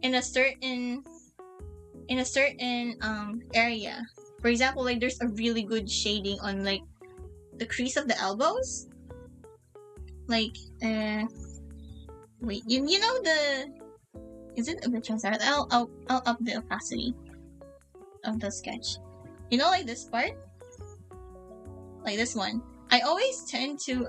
in a certain area. For example, like there's a really good shading on like the crease of the elbows. Like wait, you know is it a bit transparent? I'll up the opacity of the sketch. You know, like this part, like this one. I always tend to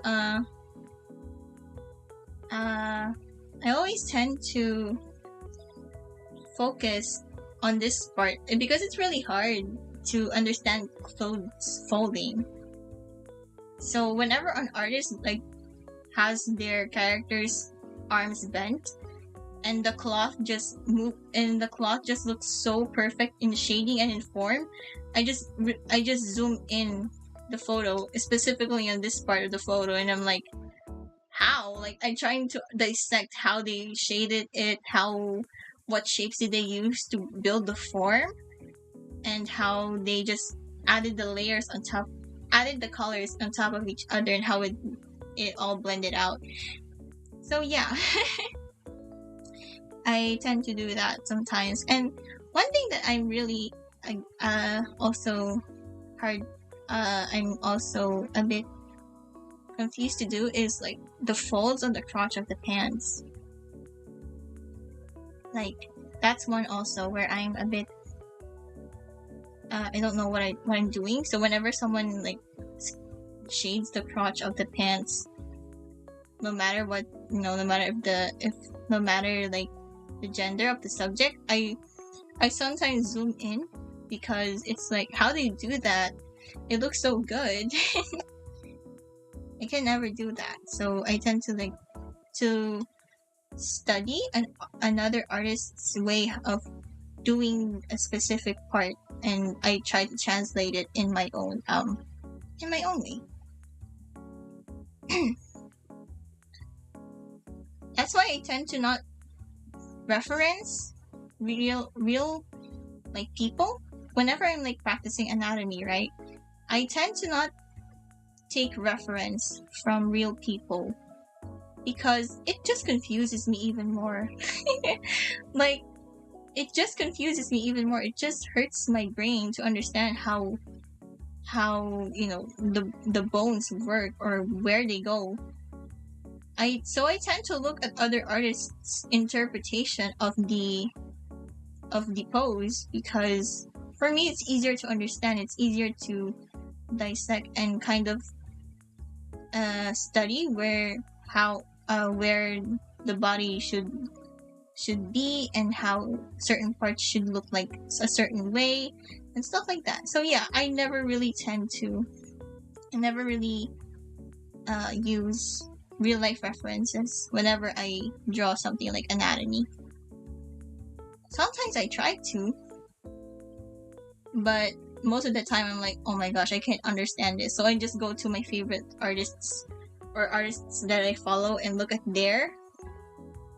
focus on this part because it's really hard to understand clothes folding. So whenever an artist like has their character's arms bent and the cloth just looks so perfect in shading and in form, I just zoom in the photo, specifically on this part of the photo, and I'm like, how? Like I'm trying to dissect how they shaded it, what shapes did they use to build the form, and how they just added the layers on top, added the colors on top of each other, and how it all blended out. So yeah. I tend to do that sometimes. And one thing that I'm really also I'm also a bit confused to do is like the folds on the crotch of the pants. Like that's one also where I'm a bit I don't know what I'm doing. So whenever someone like shades the crotch of the pants, no matter what, no matter like the gender of the subject, I sometimes zoom in because it's like, how do you do that? It looks so good. I can never do that. So I tend to like to study another artist's way of doing a specific part, and I try to translate it in my own way. That's why I tend to not reference real like people whenever I'm like practicing anatomy, right? I tend to not take reference from real people because it just confuses me even more. Like it just confuses me even more. It just hurts my brain to understand how the bones work or where they go. I tend to look at other artists' interpretation of the pose because for me it's easier to understand, it's easier to dissect and kind of study where the body should be and how certain parts should look like a certain way and stuff like that. So yeah, I never really use real life references whenever I draw something like anatomy. Sometimes I try to, but most of the time I'm like, oh my gosh, I can't understand this. So I just go to my favorite artists or artists that I follow and look at their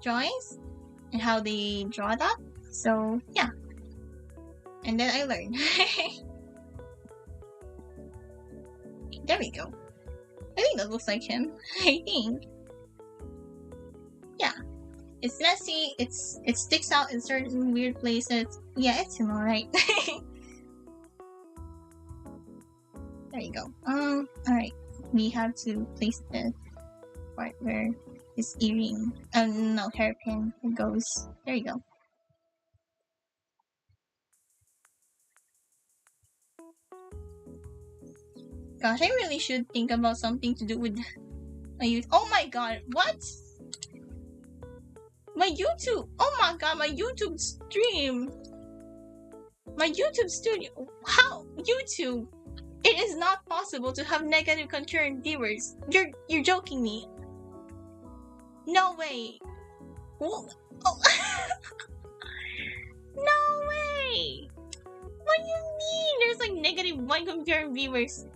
drawings and how they draw that. So yeah, and then I learn. There we go. I think that looks like him. I think. Yeah. It's messy, it sticks out in certain weird places. Yeah, it's him, alright. There you go. Alright. We have to place the part where his earring, hairpin goes. There you go. Gosh, I really should think about something to do with my YouTube. Oh my god, what? My YouTube! Oh my god, my YouTube stream! My YouTube studio! How? YouTube! It is not possible to have negative concurrent viewers. You're joking me. No way! Oh. No way! What do you mean? There's like negative 1 concurrent viewers.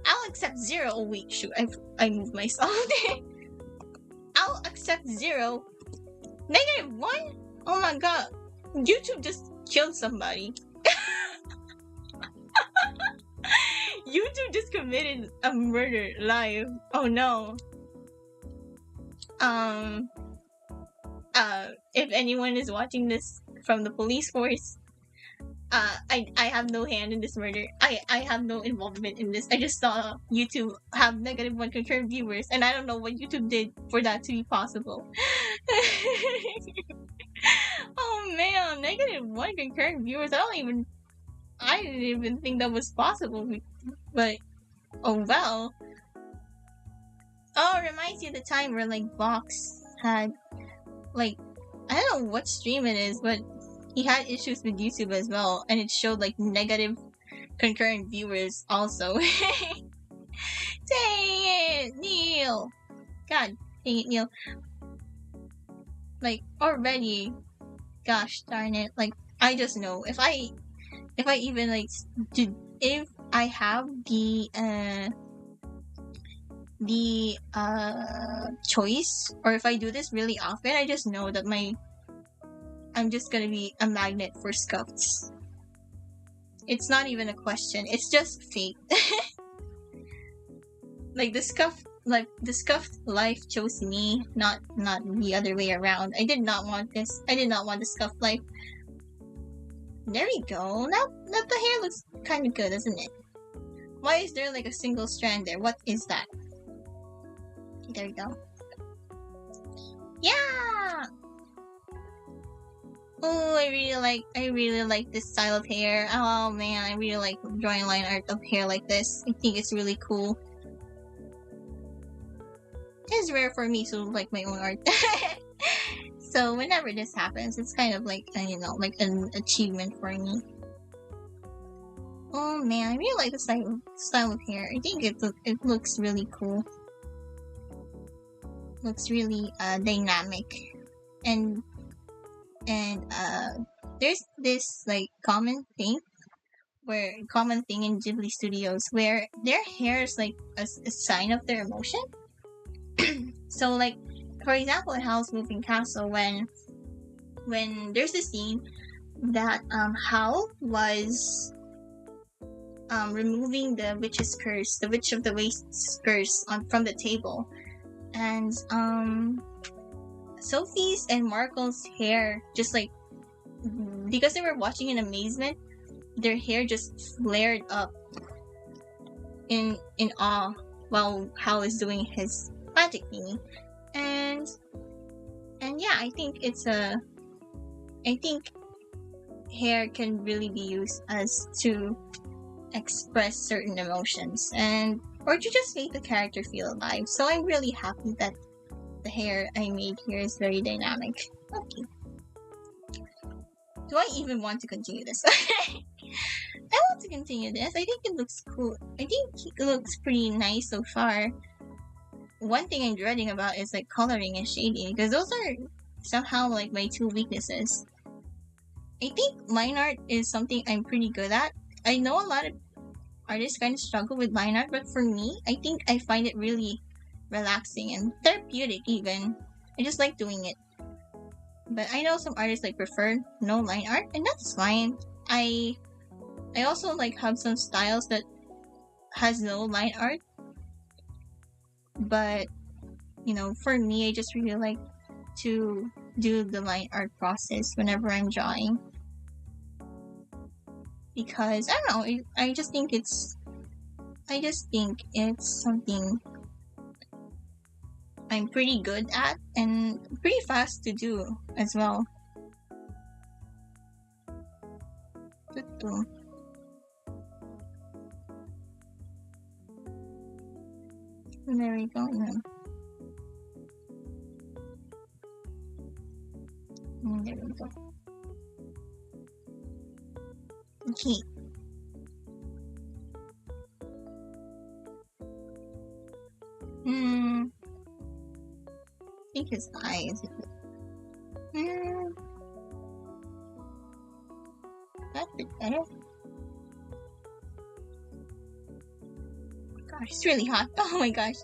I'll accept 0. Oh wait, shoot, I moved myself. I'll accept 0. Negative 1? Oh my god. YouTube just killed somebody. YouTube just committed a murder live. Oh no. If anyone is watching this from the police force, I have no hand in this murder. I have no involvement in this. I just saw YouTube have -1 concurrent viewers, and I don't know what YouTube did for that to be possible. Oh man, -1 concurrent viewers. I didn't even think that was possible. But oh well. Oh, it reminds you of the time where like Vox had like, I don't know what stream it is, but he had issues with YouTube as well, and it showed like negative concurrent viewers also. Dang it, Neil! God dang it, Neil. Like, already, gosh darn it, like, I just know, if I even, like, if I have the choice, or if I do this really often, I just know that I'm just gonna be a magnet for scuffed. It's not even a question, it's just fate. Like, the scuffed life chose me, not the other way around. I did not want this. I did not want the scuffed life. There we go. Now the hair looks kind of good, doesn't it? Why is there like a single strand there? What is that? Okay, there we go. Yeah! Oh, I really like this style of hair. Oh man, I really like drawing line art of hair like this. I think it's really cool. It's rare for me to like my own art. So whenever this happens, it's kind of like, you know, like an achievement for me. Oh man, I really like the style of hair. I think it looks really cool. Looks really dynamic. And there's this like common thing in Ghibli studios where their hair is like a sign of their emotion. So like, for example, in Howl's Moving Castle, when there's a scene that Howl was removing the witch's curse, the Witch of the Waste's curse from the table, and Sophie's and Markle's hair just like, because they were watching in amazement, their hair just flared up in awe while Howl is doing his magic thingy. And yeah, I think hair can really be used as to express certain emotions, or to just make the character feel alive. So I'm really happy that the hair I made here is very dynamic. Okay. Do I even want to continue this? I want to continue this. I think it looks cool. I think it looks pretty nice so far. One thing I'm dreading about is like coloring and shading, because those are somehow like my two weaknesses. I think line art is something I'm pretty good at. I know a lot of artists kind of struggle with line art, but for me, I think I find it really relaxing and therapeutic even. I just like doing it. But I know some artists like prefer no line art, and that's fine. I also like have some styles that has no line art. But, you know, for me, I just really like to do the line art process whenever I'm drawing. Because, I don't know, I just think it's something I'm pretty good at and pretty fast to do as well. And there we go. And there we go. Okay. I think his eyes. That's a bit better. Gosh, it's really hot. Oh my gosh.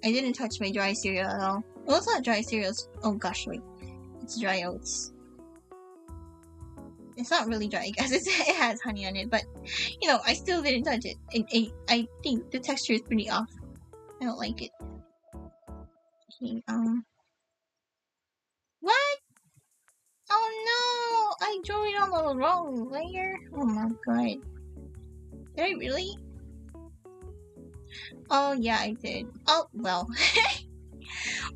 I didn't touch my dry cereal at all. Well, it's not dry cereals. Oh gosh, wait. It's dry oats. It's not really dry, I guess. It has honey on it, but you know, I still didn't touch it. I think the texture is pretty off. I don't like it. Okay, what? Oh no! I drew it on the wrong layer. Oh my god. Did I really? Oh yeah, I did. Oh well.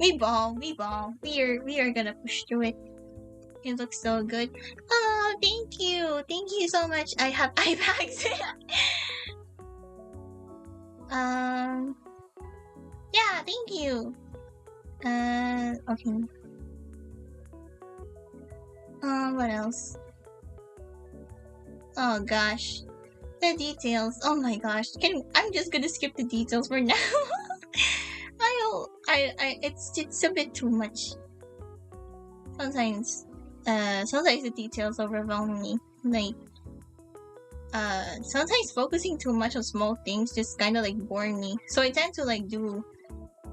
We ball. We are gonna push through it. It looks so good. Oh, thank you so much. I have eye bags. Yeah, thank you. Okay. What else? Oh gosh, the details. Oh my gosh, I'm just gonna skip the details for now. It's a bit too much. Sometimes the details overwhelm me. Like, sometimes focusing too much on small things just kind of like bore me. So I tend to like do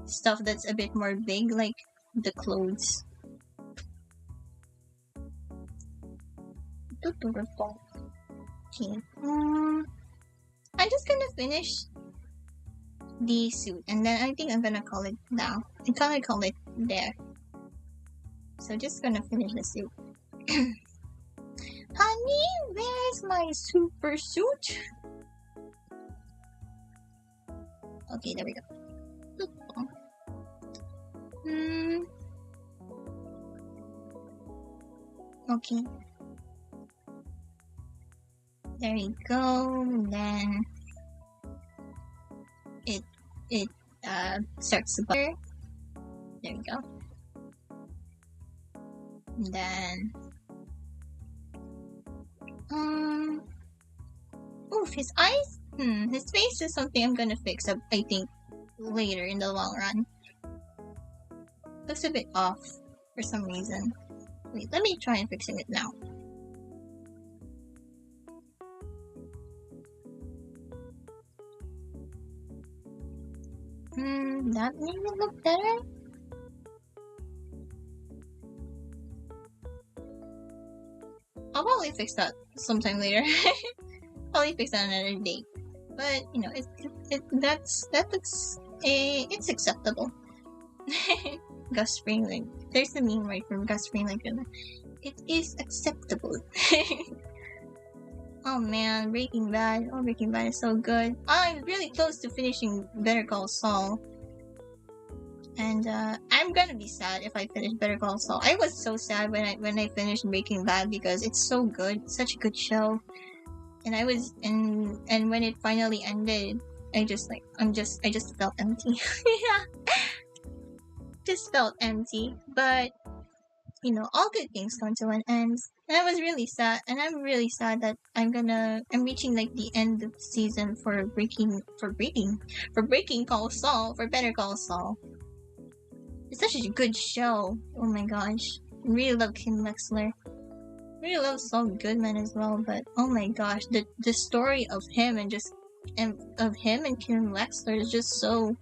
stuff that's a bit more big, like the clothes. Okay. I'm just gonna finish the suit, and then I think I'm gonna call it now. I'm gonna call it there. So just gonna finish the suit. Honey, where's my super suit? Okay, there we go. Okay. There you go. Then it starts to butter. There we go. And then oof, his eyes. His face is something I'm gonna fix up, I think, later in the long run. Looks a bit off for some reason. Wait, let me try and fixing it now. That made it look better? I'll probably fix that sometime later. Probably fix that another day. But, you know, it's acceptable. Gus Fring, like, there's the meme right from Gus Fring, like, it is acceptable. Oh man, Breaking Bad. Oh, Breaking Bad is so good. I'm really close to finishing Better Call Saul. And I'm gonna be sad if I finish Better Call Saul. I was so sad when I finished Breaking Bad because it's so good, such a good show. And and when it finally ended, I just felt empty. Yeah, just felt empty. But you know, all good things come to an end. And I was really sad, and I'm really sad that I'm reaching like the end of the season for Breaking Call Saul, for Better Call Saul. It's such a good show. Oh my gosh. I really love Kim Wexler. I really love Saul Goodman as well, but oh my gosh, the story of him and Kim Wexler is just so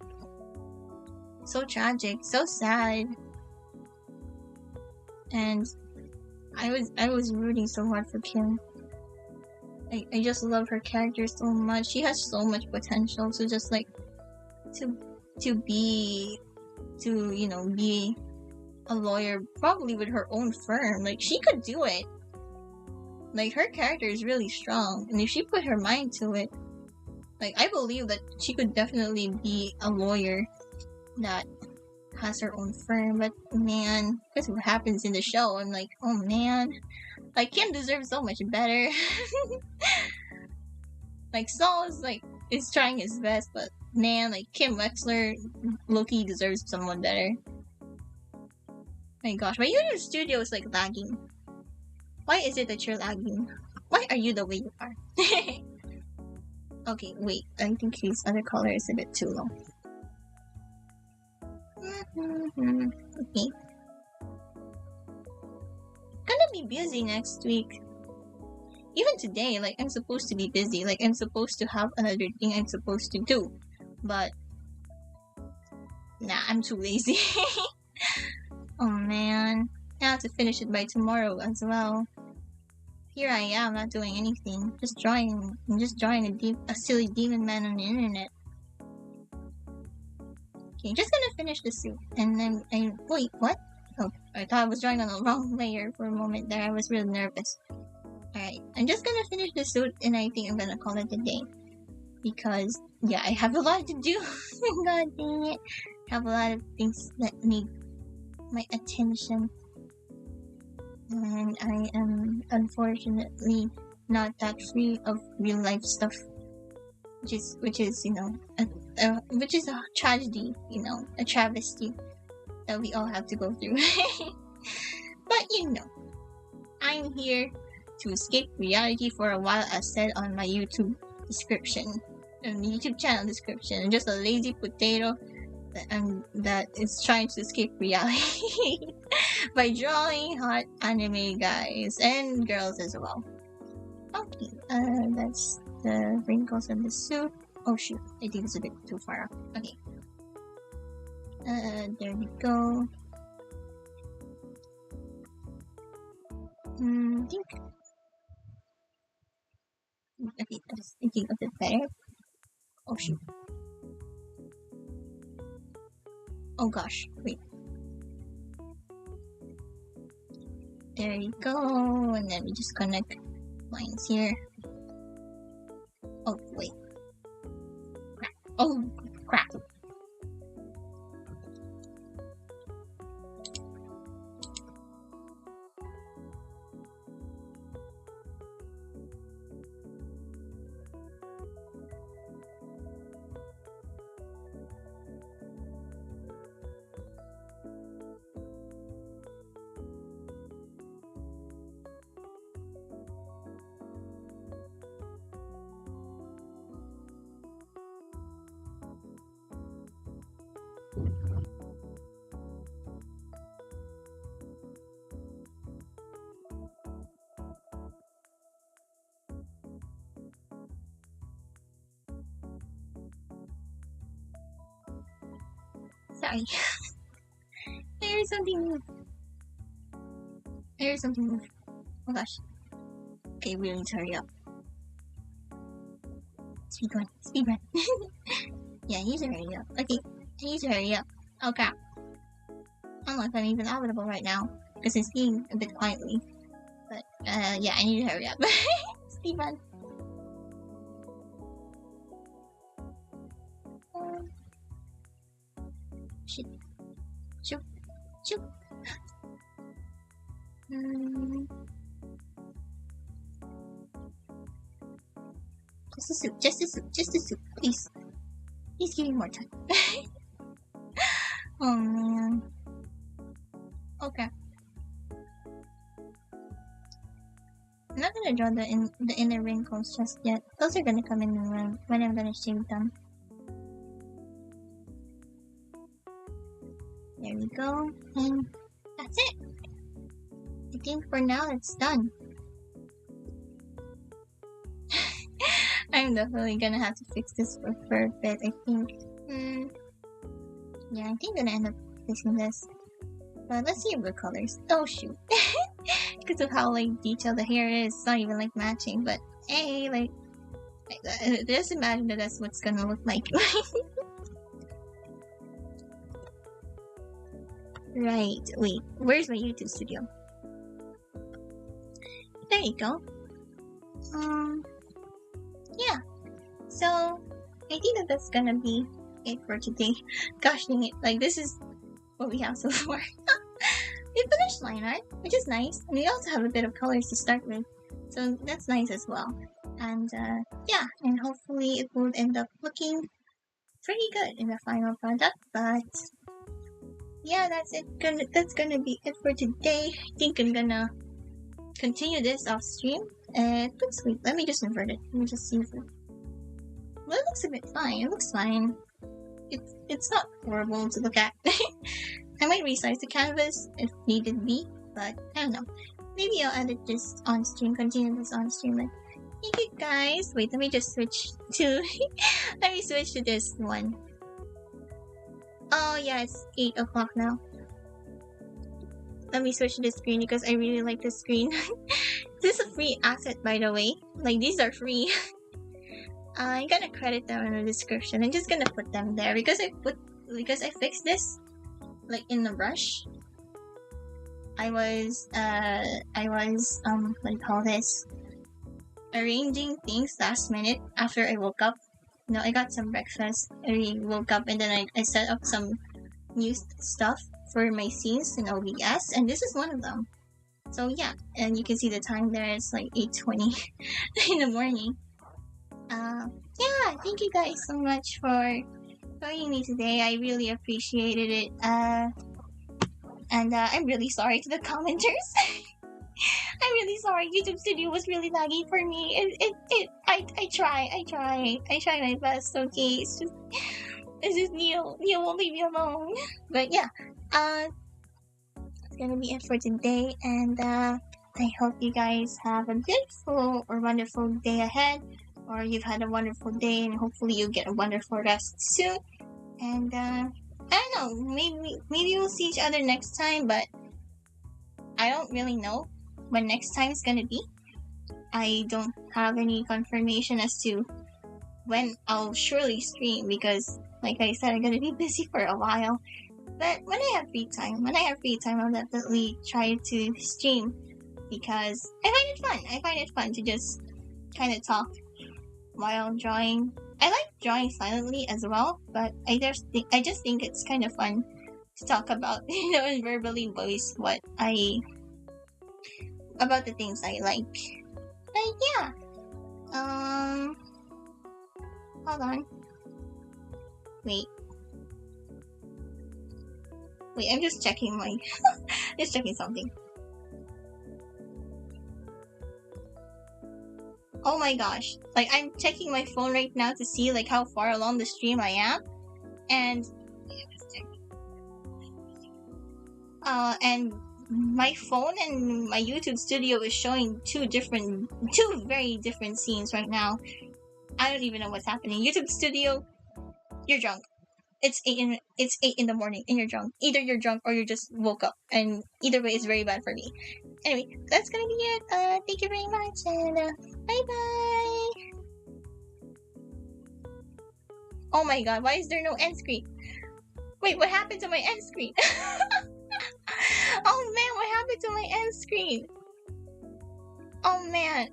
tragic, so sad. And I was rooting so hard for Kim. I just love her character so much. She has so much potential to just like be a lawyer, probably with her own firm. Like, she could do it. Like, her character is really strong, and if she put her mind to it, like, I believe that she could definitely be a lawyer that has her own firm. But man, because what happens in the show, I'm like, oh man, like, Kim deserves so much better. Like, Saul is trying his best, but man, like, Kim Wexler, low-key deserves someone better. My gosh, my YouTube studio is like lagging. Why is it that you're lagging? Why are you the way you are? Okay, wait, I think his other color is a bit too low. Okay. Gonna be busy next week. Even today, like, I'm supposed to be busy. Like, I'm supposed to have another thing I'm supposed to do. But nah, I'm too lazy. Oh man, I have to finish it by tomorrow as well. Here I am, not doing anything, just drawing. I'm just drawing a silly demon man on the internet. Okay, just gonna finish the suit, and then wait, what? Oh, I thought I was drawing on the wrong layer for a moment there. I was really nervous. Alright, I'm just gonna finish the suit, and I think I'm gonna call it a day. Because, yeah, I have a lot to do. God dang it. I have a lot of things that need my attention. And I am, unfortunately, not that free of real life stuff. Which is, you know, which is a tragedy, you know, a travesty that we all have to go through. But, you know, I'm here to escape reality for a while, as said on my YouTube description, YouTube channel description. I'm just a lazy potato that is trying to escape reality by drawing hot anime guys and girls as well. Okay, that's the wrinkles of the suit. Oh shoot, I think it's a bit too far up. Okay. There we go. I think. Okay, that's thinking a bit better. Oh shoot. Oh gosh, wait. There you go, and then we just connect lines here. Oh wait. Crap. Oh crap. Sorry. There's something new. There's something new. Oh gosh. Okay, we need to hurry up. Speed run. Speed run. Yeah, I need to hurry up. Okay, I need to hurry up. Oh crap. I don't know if I'm even audible right now, because I'm speaking a bit quietly. But, yeah, I need to hurry up. Speed run. Shit. Shoot. Shoot. Just a soup. Just a soup. Just a soup. Please. Please give me more time. Oh man. Okay. I'm not gonna draw the inner wrinkles just yet. Those are gonna come in when I'm gonna shave them. There we go. And that's it. I think for now it's done. I'm definitely gonna have to fix this for a bit, I think. Yeah, I think I'm gonna end up fixing this. But let's see what colors. Oh shoot. Because of how like detailed the hair is, it's not even like matching, but hey, like just imagine that that's what's gonna look like. Right, wait, where's my YouTube studio? There you go. Yeah. So I think that's gonna be it for today. Gosh dang it, like this is what we have so far. We finished line art, which is nice. And we also have a bit of colors to start with, so that's nice as well. And yeah, and hopefully it will end up looking pretty good in the final product. But yeah, that's it. That's gonna be it for today. I think I'm gonna continue this off stream. It looks sweet. Let me just invert it. Let me just see if it. Well, it looks a bit fine. It looks fine. It's not horrible to look at. I might resize the canvas if needed be, but I don't know. Maybe I'll edit this on stream, continue this on stream. Thank you guys. Wait, let me just switch to let me switch to this one. Oh yeah, it's 8 o'clock now. let me switch to the screen because I really like the screen. This is a free asset, by the way. Like, these are free. I'm gonna credit them in the description. I'm just gonna put them there because I fixed this like in the rush. I was what do you call this? Arranging things last minute after I woke up. No, I got some breakfast. I woke up and then I set up some new stuff for my scenes in OBS, and this is one of them. So yeah, and you can see the time there. It's like 8:20 in the morning. Yeah, thank you guys so much for joining me today. I really appreciated it. And I'm really sorry to the commenters. I'm really sorry. YouTube Studio was really laggy for me. I try my best. Okay, it's just Neil won't leave me alone. But yeah, it's gonna be it for today, and I hope you guys have a beautiful or wonderful day ahead, or you've had a wonderful day, and hopefully you'll get a wonderful rest soon. And I don't know, maybe we'll see each other next time, but I don't really know when next time is gonna be. I don't have any confirmation as to when I'll surely stream because, like I said, I'm gonna be busy for a while. But when I have free time, I'll definitely try to stream because I find it fun. I find it fun to just kind of talk while drawing. I like drawing silently as well, but I just think it's kind of fun to talk about, and verbally voice about the things I like. But yeah, hold on. Wait, I'm just checking just checking something. Oh my gosh, like I'm checking my phone right now to see like how far along the stream I am, and my phone and my YouTube Studio is showing two very different scenes right now. I don't even know what's happening. YouTube Studio, you're drunk. It's 8 in the morning and you're drunk. Either you're drunk or you just woke up, and either way it's very bad for me. Anyway, that's gonna be it. Thank you very much, and bye bye. Oh my god, why is there no end screen? Wait, what happened to my end screen? Oh man, what happened to my end screen? Oh man,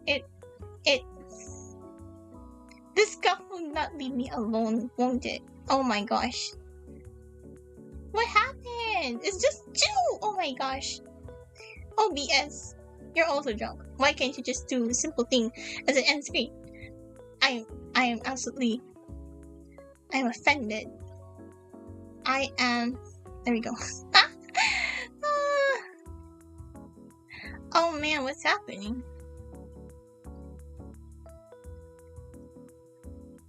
this scuff will not leave me alone, won't it? Oh my gosh. What happened? It's just 2! Oh my gosh. OBS, you're also drunk. Why can't you just do the simple thing as an end screen? I'm offended. There we go. Oh man, what's happening?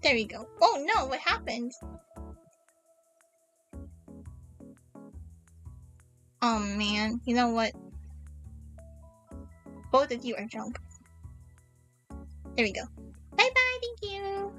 There we go. Oh no, what happened? Oh man, you know what? Both of you are drunk. There we go. Bye bye, thank you.